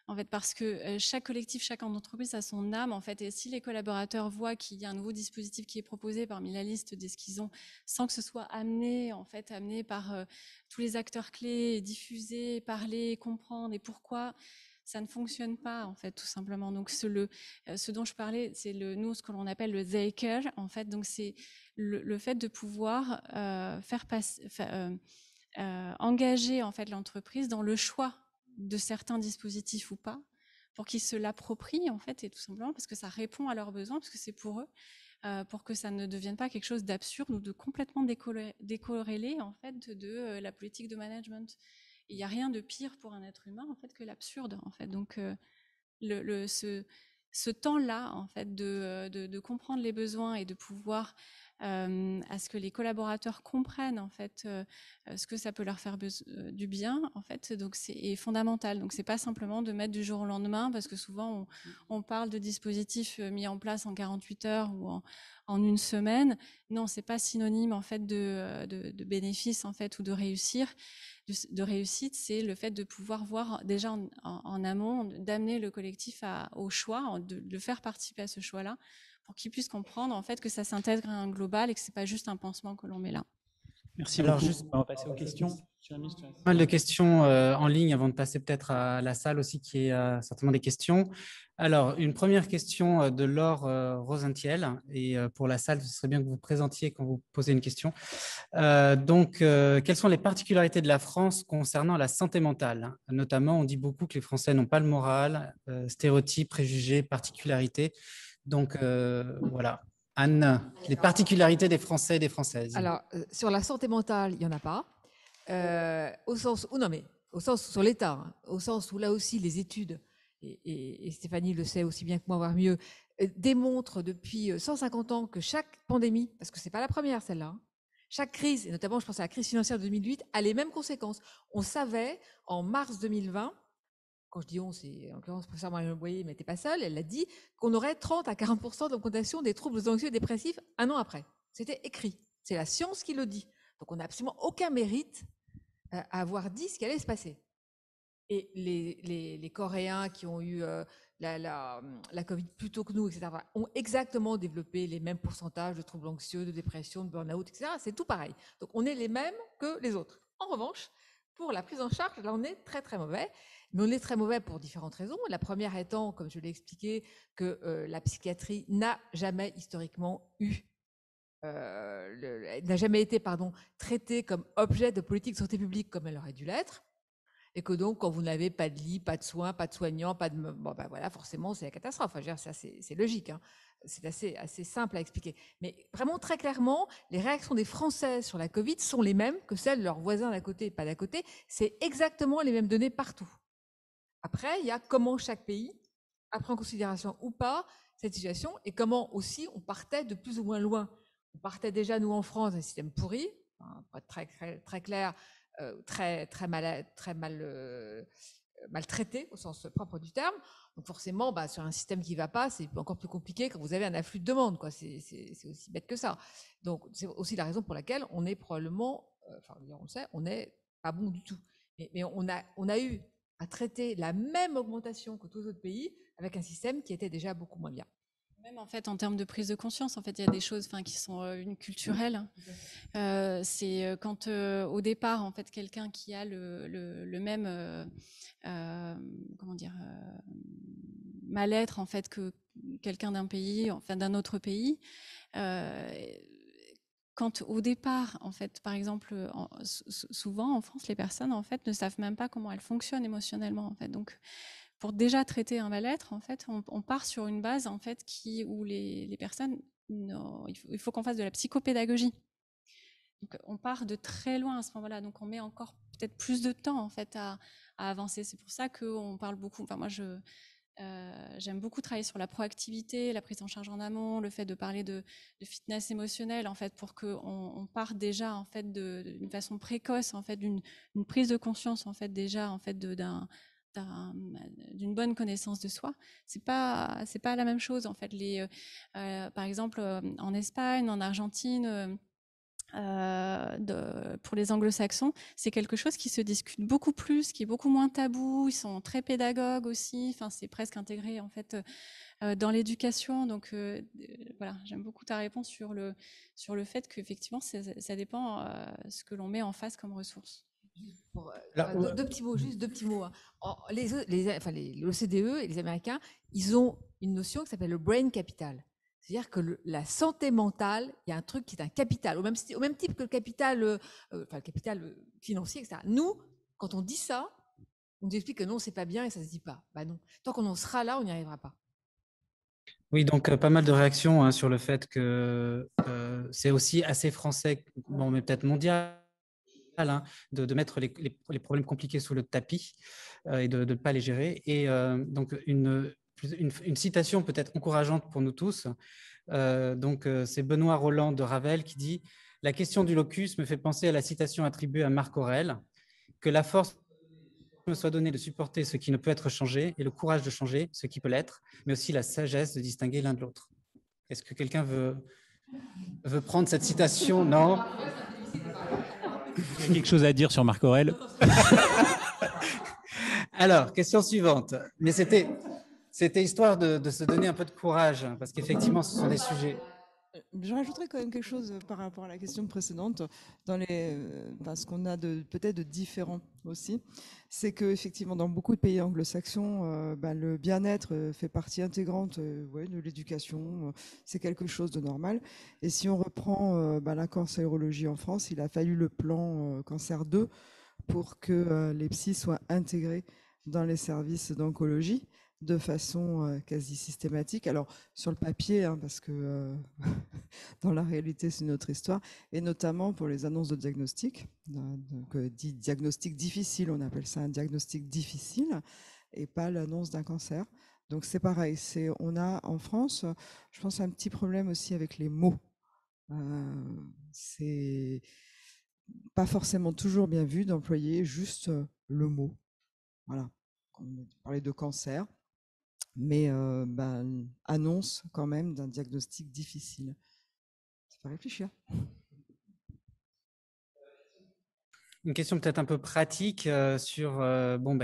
En fait, parce que chaque collectif, chaque entreprise a son âme, en fait. Et si les collaborateurs voient qu'il y a un nouveau dispositif qui est proposé parmi la liste de ce qu'ils ont, sans que ce soit amené par tous les acteurs clés, diffusé, parlé, comprendre et pourquoi, ça ne fonctionne pas, en fait, tout simplement. Donc, ce dont je parlais, c'est nous, ce que l'on appelle le they care, en fait. Donc, c'est le fait de pouvoir engager, en fait, l'entreprise dans le choix de certains dispositifs ou pas, pour qu'ils se l'approprient, en fait, et tout simplement parce que ça répond à leurs besoins, parce que c'est pour eux, pour que ça ne devienne pas quelque chose d'absurde ou de complètement décorrélé, en fait, de la politique de management. Il n'y a rien de pire pour un être humain, en fait, que l'absurde, en fait. Donc, ce temps-là, en fait, de comprendre les besoins et de pouvoir à ce que les collaborateurs comprennent, en fait, ce que ça peut leur faire du bien, en fait, donc est fondamental. Donc, c'est pas simplement de mettre du jour au lendemain, parce que souvent, on parle de dispositifs mis en place en 48 heures ou en une semaine. Non, c'est pas synonyme, en fait, de bénéfice, en fait, ou de réussite, c'est le fait de pouvoir voir déjà en amont, d'amener le collectif au choix, de le faire participer à ce choix-là, pour qu'ils puissent comprendre, en fait, que ça s'intègre à un global et que c'est pas juste un pansement que l'on met là. Merci Alors, beaucoup. juste, On va passer aux questions. pas mal de questions en ligne avant de passer peut-être à la salle aussi qui est certainement des questions. Alors, une première question de Laure Rosentiel, et pour la salle, ce serait bien que vous vous présentiez quand vous posez une question. Quelles sont les particularités de la France concernant la santé mentale? Notamment, on dit beaucoup que les Français n'ont pas le moral, stéréotypes, préjugés, particularités. Donc, voilà. Anne, les particularités des Français et des Françaises. Alors, sur la santé mentale, il n'y en a pas. Au sens où, non, mais au sens sur l'État, hein, au sens où là aussi les études, et Stéphanie le sait aussi bien que moi, voire mieux, démontrent depuis 150 ans que chaque pandémie, parce que c'est pas la première celle-là, hein, chaque crise, et notamment je pense à la crise financière de 2008, a les mêmes conséquences. On savait en mars 2020, quand je dis on, c'est en l'occurrence le professeur Marion Boyer, mais n'était pas seule, elle a dit qu'on aurait 30 à 40% d'augmentation des troubles anxieux et dépressifs un an après. C'était écrit. C'est la science qui le dit. Donc on n'a absolument aucun mérite à avoir dit ce qui allait se passer. Et les Coréens qui ont eu la Covid plus tôt que nous, etc., ont exactement développé les mêmes pourcentages de troubles anxieux, de dépression, de burn-out, etc. C'est tout pareil. Donc on est les mêmes que les autres. En revanche, pour la prise en charge, là on est très très mauvais. Mais on est très mauvais pour différentes raisons. La première étant, comme je l'ai expliqué, que la psychiatrie n'a jamais historiquement n'a jamais été traitée comme objet de politique de santé publique comme elle aurait dû l'être, et que donc quand vous n'avez pas de lit, pas de soins, pas de soignants, voilà, forcément c'est la catastrophe. Enfin, ça c'est logique, hein. C'est assez simple à expliquer. Mais vraiment très clairement, les réactions des Français sur la Covid sont les mêmes que celles de leurs voisins d'à côté et pas d'à côté. C'est exactement les mêmes données partout. Après, il y a comment chaque pays a pris en considération ou pas cette situation, et comment aussi on partait de plus ou moins loin. On partait déjà, nous, en France, d'un système pourri, pour être très clair, très maltraité au sens propre du terme. Donc forcément, sur un système qui ne va pas, c'est encore plus compliqué quand vous avez un afflux de demandes. C'est aussi bête que ça. Donc c'est aussi la raison pour laquelle on est probablement, on le sait, on n'est pas bon du tout. Mais on a eu à traiter la même augmentation que tous les autres pays avec un système qui était déjà beaucoup moins bien. Même en fait, en termes de prise de conscience, en fait, il y a des choses, qui sont culturelles. C'est quand au départ, en fait, quelqu'un qui a le même, mal-être en fait que quelqu'un d'un pays, enfin d'un autre pays. Quand au départ, en fait, par exemple, souvent en France, les personnes en fait ne savent même pas comment elles fonctionnent émotionnellement, en fait. Donc, pour déjà traiter un mal-être, en fait, on part sur une base en fait où les personnes, il faut qu'on fasse de la psychopédagogie. Donc, on part de très loin à ce moment-là. Donc, on met encore peut-être plus de temps en fait à avancer. C'est pour ça qu'on parle beaucoup. Enfin, moi, j'aime beaucoup travailler sur la proactivité, la prise en charge en amont, le fait de parler de fitness émotionnelle, en fait, pour qu'on parte déjà en fait d'une façon précoce, en fait, d'une prise de conscience, en fait, déjà en fait d'un d'une bonne connaissance de soi. C'est pas la même chose en fait. Par exemple, en Espagne, en Argentine, pour les anglo-saxons, c'est quelque chose qui se discute beaucoup plus, qui est beaucoup moins tabou. Ils sont très pédagogues aussi. Enfin, c'est presque intégré en fait dans l'éducation. Donc voilà, j'aime beaucoup ta réponse sur le fait qu'effectivement, ça dépend ce que l'on met en face comme ressource. Deux petits mots. Hein. L'OCDE et les Américains, ils ont une notion qui s'appelle le brain capital. C'est-à-dire que la santé mentale, il y a un truc qui est un capital, au même type que le capital financier, etc. Nous, quand on dit ça, on nous explique que non, c'est pas bien et ça se dit pas. Bah non. Tant qu'on en sera là, on n'y arrivera pas. Oui, donc pas mal de réactions sur le fait que c'est aussi assez français, bon, mais peut-être mondial, hein, de mettre les problèmes compliqués sous le tapis et de ne pas les gérer. Et donc, une citation peut-être encourageante pour nous tous. C'est Benoît Roland de Ravel qui dit « La question du locus me fait penser à la citation attribuée à Marc Aurèle, que la force me soit donnée de supporter ce qui ne peut être changé et le courage de changer ce qui peut l'être, mais aussi la sagesse de distinguer l'un de l'autre. » Est-ce que quelqu'un veut prendre cette citation? Non. Il y a quelque chose à dire sur Marc Aurèle. Alors, question suivante. Mais c'était histoire de se donner un peu de courage, parce qu'effectivement, ce sont des sujets. Je rajouterais quand même quelque chose par rapport à la question précédente, ce qu'on a peut-être de différent aussi, c'est qu'effectivement dans beaucoup de pays anglo-saxons, le bien-être fait partie intégrante de l'éducation, c'est quelque chose de normal. Et si on reprend la cancérologie en France, il a fallu le plan cancer 2 pour que les psys soient intégrés dans les services d'oncologie de façon quasi systématique. Alors, sur le papier, hein, parce que dans la réalité, c'est une autre histoire, et notamment pour les annonces de diagnostic, dit diagnostic difficile, on appelle ça un diagnostic difficile, et pas l'annonce d'un cancer. Donc, c'est pareil. On a en France, je pense, un petit problème aussi avec les mots. C'est pas forcément toujours bien vu d'employer juste le mot. Voilà. On parlait de cancer, mais annonce quand même d'un diagnostic difficile. Ça fait réfléchir. Une question peut-être un peu pratique sur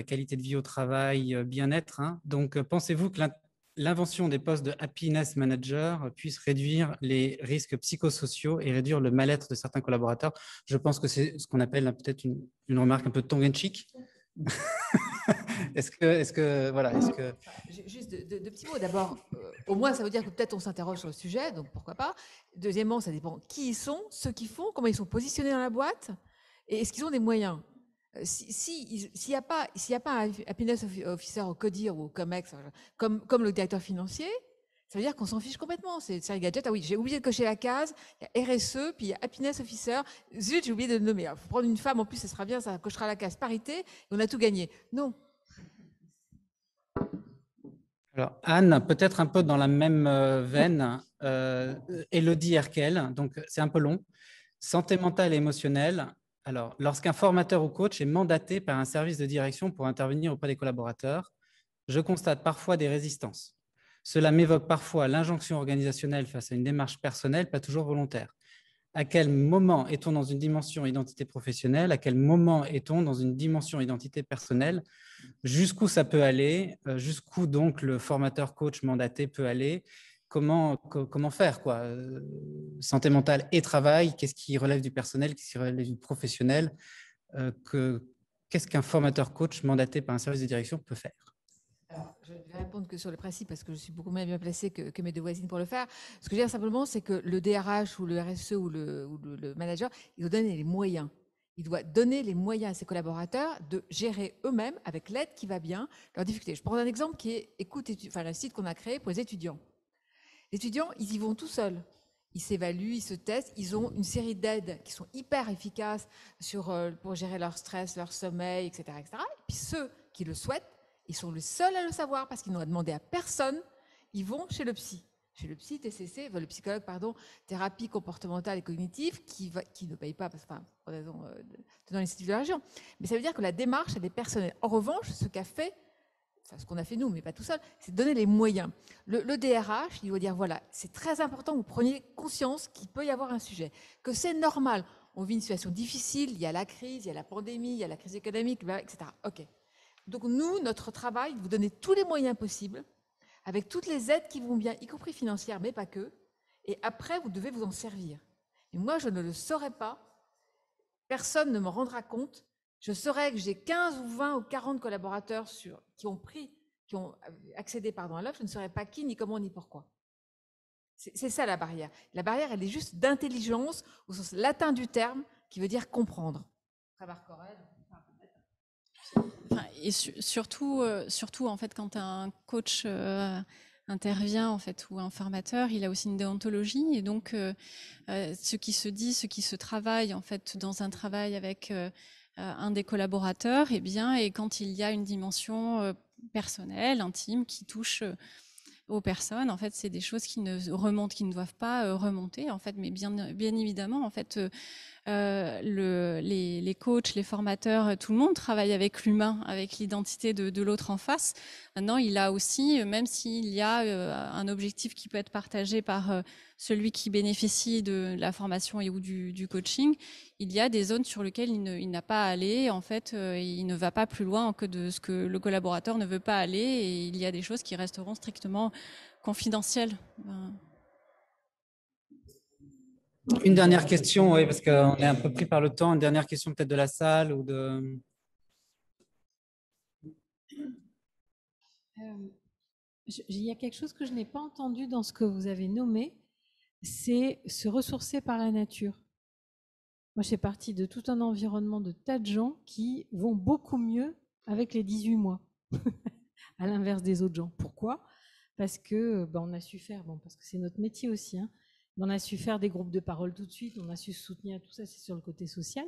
qualité de vie au travail, bien-être. Hein. Donc, pensez-vous que l'invention des postes de happiness manager puisse réduire les risques psychosociaux et réduire le mal-être de certains collaborateurs? Je pense que c'est ce qu'on appelle peut-être une remarque un peu tongue-in-cheek. Est-ce que Juste deux petits mots. D'abord, au moins, ça veut dire que peut-être on s'interroge sur le sujet, donc pourquoi pas. Deuxièmement, ça dépend qui ils sont, ceux qui font, comment ils sont positionnés dans la boîte, et est-ce qu'ils ont des moyens. S'il n'y a pas un happiness officer au CODIR ou au COMEX, comme le directeur financier, ça veut dire qu'on s'en fiche complètement. C'est un gadget. Ah oui, j'ai oublié de cocher la case. Il y a RSE, puis il y a happiness officer. Zut, j'ai oublié de le nommer. Il faut prendre une femme, en plus, ça sera bien, ça cochera la case parité, et on a tout gagné. Non. Alors, Anne, peut-être un peu dans la même veine, Élodie Herkel, donc c'est un peu long. Santé mentale et émotionnelle. Alors, lorsqu'un formateur ou coach est mandaté par un service de direction pour intervenir auprès des collaborateurs, je constate parfois des résistances. Cela m'évoque parfois l'injonction organisationnelle face à une démarche personnelle, pas toujours volontaire. À quel moment est-on dans une dimension identité professionnelle? À quel moment est-on dans une dimension identité personnelle? Jusqu'où ça peut aller? Jusqu'où donc le formateur coach mandaté peut aller? Comment faire quoi? Santé mentale et travail, qu'est-ce qui relève du personnel, qu'est-ce qui relève du professionnel? Qu'est-ce qu'un formateur coach mandaté par un service de direction peut faire? Alors, je vais répondre que sur le principe parce que je suis beaucoup moins bien placée que mes deux voisines pour le faire. Ce que je veux dire simplement, c'est que le DRH ou le RSE ou le manager, il doit donner les moyens. Il doit donner les moyens à ses collaborateurs de gérer eux-mêmes, avec l'aide qui va bien, leurs difficultés. Je prends un exemple qui est le site qu'on a créé pour les étudiants. Les étudiants, ils y vont tout seuls. Ils s'évaluent, ils se testent, ils ont une série d'aides qui sont hyper efficaces pour gérer leur stress, leur sommeil, etc., etc. Et puis ceux qui le souhaitent, ils sont les seuls à le savoir parce qu'ils n'ont demandé à personne, ils vont chez le psy. chez le psy, TCC, le psychologue, pardon, thérapie comportementale et cognitive, qui ne paye pas, parce, enfin, pour raison dans l'institut de la région. Mais ça veut dire que la démarche, elle est personnelle. En revanche, ce qu'a fait, enfin, ce qu'on a fait nous, mais pas tout seul, c'est de donner les moyens. Le DRH, il doit dire, voilà, c'est très important que vous preniez conscience qu'il peut y avoir un sujet, que c'est normal. On vit une situation difficile, il y a la crise, il y a la pandémie, il y a la crise économique, etc. OK. Donc nous, notre travail, vous donner tous les moyens possibles, avec toutes les aides qui vont bien, y compris financières, mais pas que. Et après, vous devez vous en servir. Et moi, je ne le saurais pas. Personne ne me rendra compte. Je saurais que j'ai 15 ou 20 ou 40 collaborateurs qui ont accédé à l'offre. Je ne saurais pas qui, ni comment, ni pourquoi. C'est ça la barrière. La barrière, elle est juste d'intelligence, au sens latin du terme, qui veut dire comprendre. Et surtout, en fait, quand un coach intervient, en fait, ou un formateur, il a aussi une déontologie, et donc ce qui se dit, ce qui se travaille, en fait, dans un travail avec un des collaborateurs, et quand il y a une dimension personnelle, intime, qui touche aux personnes, en fait, c'est des choses qui ne remontent, qui ne doivent pas remonter, en fait, mais bien évidemment, en fait, les coachs, les formateurs, tout le monde travaille avec l'humain, avec l'identité de l'autre en face. Maintenant, il a aussi, même s'il y a un objectif qui peut être partagé par celui qui bénéficie de la formation et ou du coaching, il y a des zones sur lesquelles il n'a pas à aller. En fait, il ne va pas plus loin que de ce que le collaborateur ne veut pas aller, et il y a des choses qui resteront strictement confidentielles. Une dernière question, oui, parce qu'on est un peu pris par le temps. Une dernière question peut-être de la salle ou de... Il y a quelque chose que je n'ai pas entendu dans ce que vous avez nommé, c'est se ressourcer par la nature. Moi, je fais partie de tout un environnement de tas de gens qui vont beaucoup mieux avec les 18 mois, à l'inverse des autres gens. Pourquoi ? Parce que on a su faire, parce que c'est notre métier aussi, hein, on a su faire des groupes de parole tout de suite, on a su soutenir tout ça, c'est sur le côté social,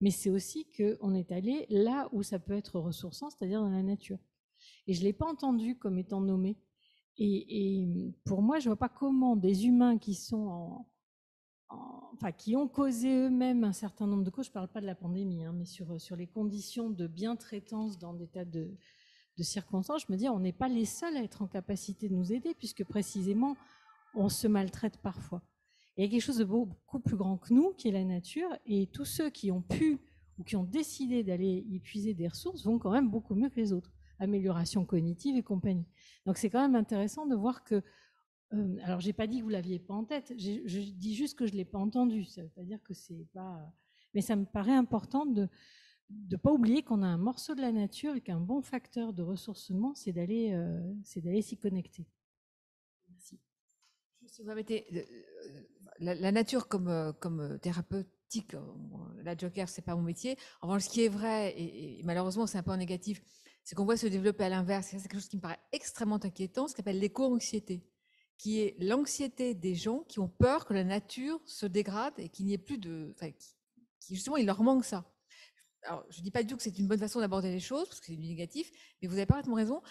mais c'est aussi qu'on est allé là où ça peut être ressourçant, c'est-à-dire dans la nature. Et je ne l'ai pas entendu comme étant nommé. Et pour moi, je ne vois pas comment des humains qui sont qui ont causé eux-mêmes un certain nombre de causes, je ne parle pas de la pandémie, hein, mais sur les conditions de bien-traitance dans des tas de circonstances, je me dis, on n'est pas les seuls à être en capacité de nous aider, puisque précisément, on se maltraite parfois. Il y a quelque chose de beaucoup plus grand que nous, qui est la nature, et tous ceux qui ont pu ou qui ont décidé d'aller y puiser des ressources vont quand même beaucoup mieux que les autres. Amélioration cognitive et compagnie. Donc c'est quand même intéressant de voir que, alors j'ai pas dit que vous l'aviez pas en tête, je dis juste que je l'ai pas entendu, ça veut pas dire que c'est pas... Mais ça me paraît important de ne pas oublier qu'on a un morceau de la nature et qu'un bon facteur de ressourcement, c'est d'aller s'y connecter. Merci. Si vous mettez la nature comme thérapeutique, la Joker, c'est pas mon métier. En revanche, ce qui est vrai, et malheureusement c'est un peu en négatif, c'est qu'on voit se développer à l'inverse. C'est quelque chose qui me paraît extrêmement inquiétant, ce qu'on appelle l'éco-anxiété, qui est l'anxiété des gens qui ont peur que la nature se dégrade et qu'il n'y ait plus de... qui justement, il leur manque ça. Alors, je ne dis pas du tout que c'est une bonne façon d'aborder les choses, parce que c'est du négatif, mais vous avez parfaitement raison.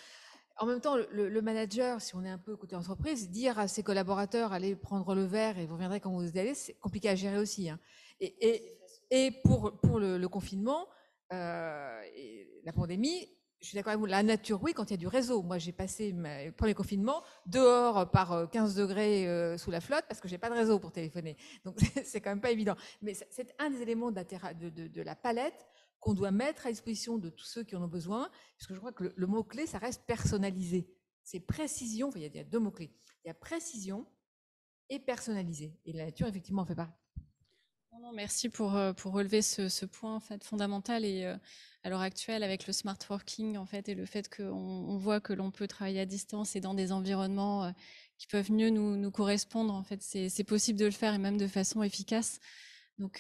En même temps, le manager, si on est un peu côté entreprise, dire à ses collaborateurs, allez prendre le verre et vous reviendrez quand vous allez, c'est compliqué à gérer aussi. Hein. Et pour le confinement, et la pandémie, je suis d'accord avec vous, la nature, oui, quand il y a du réseau. Moi, j'ai passé le premier confinement dehors par 15 degrés sous la flotte parce que j'ai pas de réseau pour téléphoner. Donc, c'est quand même pas évident. Mais c'est un des éléments de la palette qu'on doit mettre à disposition de tous ceux qui en ont besoin, parce que je crois que le mot-clé, ça reste personnalisé. C'est précision, enfin, il y a deux mots-clés. Il y a précision et personnalisé. Et la nature, effectivement, en fait partie. Non, merci pour relever ce point en fait, fondamental. Et à l'heure actuelle, avec le smart working en fait, et le fait qu'on voit que l'on peut travailler à distance et dans des environnements qui peuvent mieux nous correspondre, en fait, c'est possible de le faire et même de façon efficace. Donc,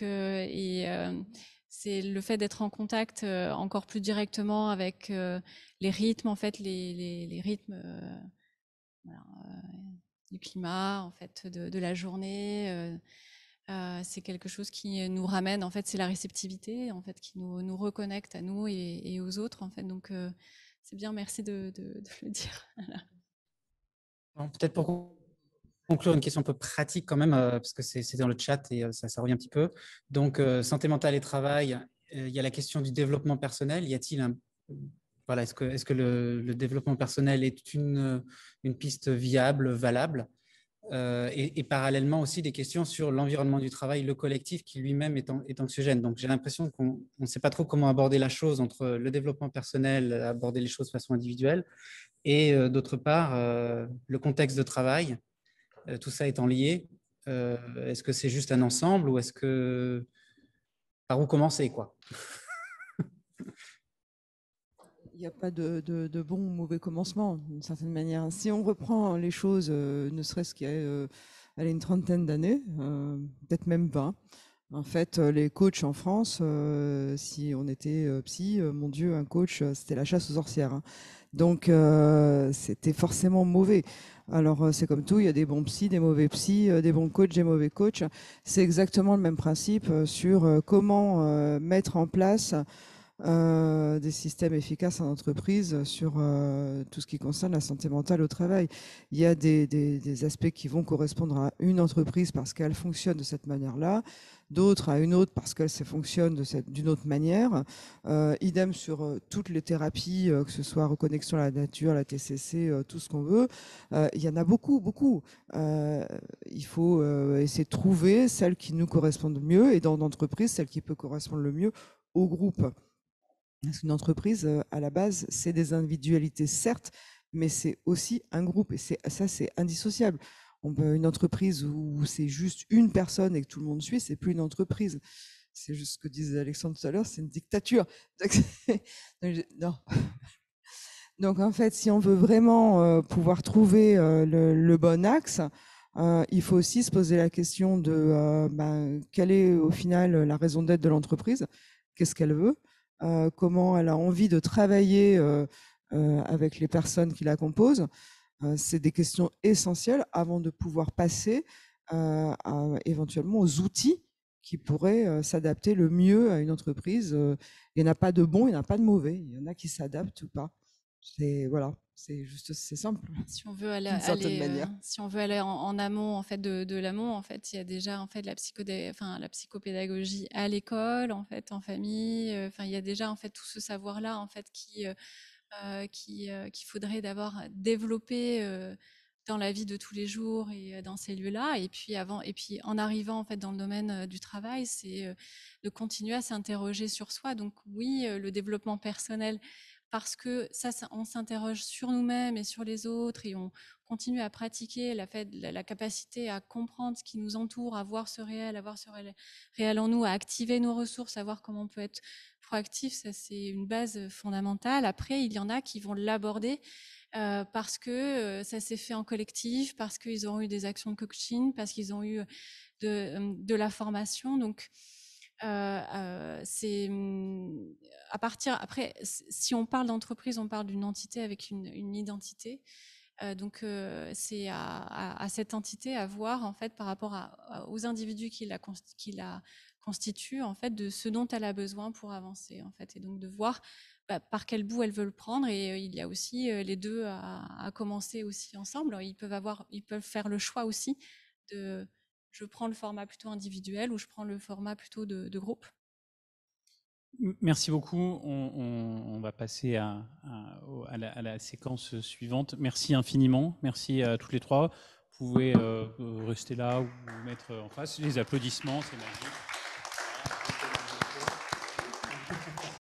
c'est le fait d'être en contact encore plus directement avec les rythmes, en fait, les rythmes du climat, en fait, de la journée. C'est quelque chose qui nous ramène, en fait, c'est la réceptivité, en fait, qui nous reconnecte à nous et aux autres, en fait. Donc, c'est bien, merci de le dire. Bon, peut-être pour conclure une question un peu pratique quand même, parce que c'est dans le chat et ça revient un petit peu. Donc, santé mentale et travail, il y a la question du développement personnel. Y a-t-il un... Voilà, est-ce que le développement personnel est une piste viable, valable? Et parallèlement aussi des questions sur l'environnement du travail, le collectif qui lui-même est anxiogène. Donc j'ai l'impression qu'on ne sait pas trop comment aborder la chose entre le développement personnel, aborder les choses de façon individuelle, et d'autre part, le contexte de travail, tout ça étant lié. Est-ce que c'est juste un ensemble ou est-ce que... Par où commencer, quoi? Il n'y a pas de bon ou mauvais commencement, d'une certaine manière. Si on reprend les choses, ne serait-ce qu'il y a une trentaine d'années, peut-être même 20, en fait, les coachs en France, si on était psy, mon Dieu, un coach, c'était la chasse aux sorcières, hein. Donc, c'était forcément mauvais. Alors, c'est comme tout, il y a des bons psys, des mauvais psys, des bons coachs, des mauvais coachs. C'est exactement le même principe sur comment mettre en place des systèmes efficaces en entreprise sur tout ce qui concerne la santé mentale au travail. Il y a des aspects qui vont correspondre à une entreprise parce qu'elle fonctionne de cette manière-là, d'autres à une autre parce qu'elle fonctionne d'une autre manière. Idem sur toutes les thérapies, que ce soit reconnexion à la nature, la TCC, tout ce qu'on veut. Il y en a beaucoup, beaucoup. Il faut essayer de trouver celle qui nous correspond le mieux et dans l'entreprise, celle qui peut correspondre le mieux au groupe. Parce qu'une entreprise, à la base, c'est des individualités, certes, mais c'est aussi un groupe. Et ça, c'est indissociable. Une entreprise où c'est juste une personne et que tout le monde suit, c'est plus une entreprise. C'est juste ce que disait Alexandre tout à l'heure, c'est une dictature. Non. Donc, en fait, si on veut vraiment pouvoir trouver le bon axe, il faut aussi se poser la question de quelle est au final la raison d'être de l'entreprise, qu'est-ce qu'elle veut, comment elle a envie de travailler avec les personnes qui la composent. C'est des questions essentielles avant de pouvoir passer éventuellement aux outils qui pourraient s'adapter le mieux à une entreprise. Il n'y en a pas de bon, il n'y en a pas de mauvais. Il y en a qui s'adaptent ou pas. Voilà, c'est simple. Si on veut aller, si on veut aller en amont en fait de l'amont, en fait, il y a déjà en fait la psychopédagogie à l'école, en fait, en famille. Enfin, il y a déjà en fait tout ce savoir-là en fait qu'il faudrait d'abord développer dans la vie de tous les jours et dans ces lieux-là. Et puis en arrivant en fait dans le domaine du travail, c'est de continuer à s'interroger sur soi. Donc oui, le développement personnel, parce que ça on s'interroge sur nous-mêmes et sur les autres et on continue à pratiquer la capacité à comprendre ce qui nous entoure, à voir ce réel, réel en nous, à activer nos ressources, à voir comment on peut être proactif. Ça, c'est une base fondamentale. Après, il y en a qui vont l'aborder parce que ça s'est fait en collectif, parce qu'ils ont eu des actions de coaching, parce qu'ils ont eu de la formation. Donc, c'est à partir. Après, si on parle d'entreprise, on parle d'une entité avec une identité. Donc, c'est à cette entité à voir en fait par rapport aux individus qui la constituent en fait de ce dont elle a besoin pour avancer en fait, et donc de voir par quel bout elles veulent prendre. Et il y a aussi les deux à commencer aussi ensemble. Ils peuvent faire le choix aussi de je prends le format plutôt individuel ou je prends le format plutôt de groupe. Merci beaucoup. On va passer à la séquence suivante. Merci infiniment. Merci à toutes les trois. Vous pouvez rester là ou vous mettre en face. Les applaudissements, c'est magique.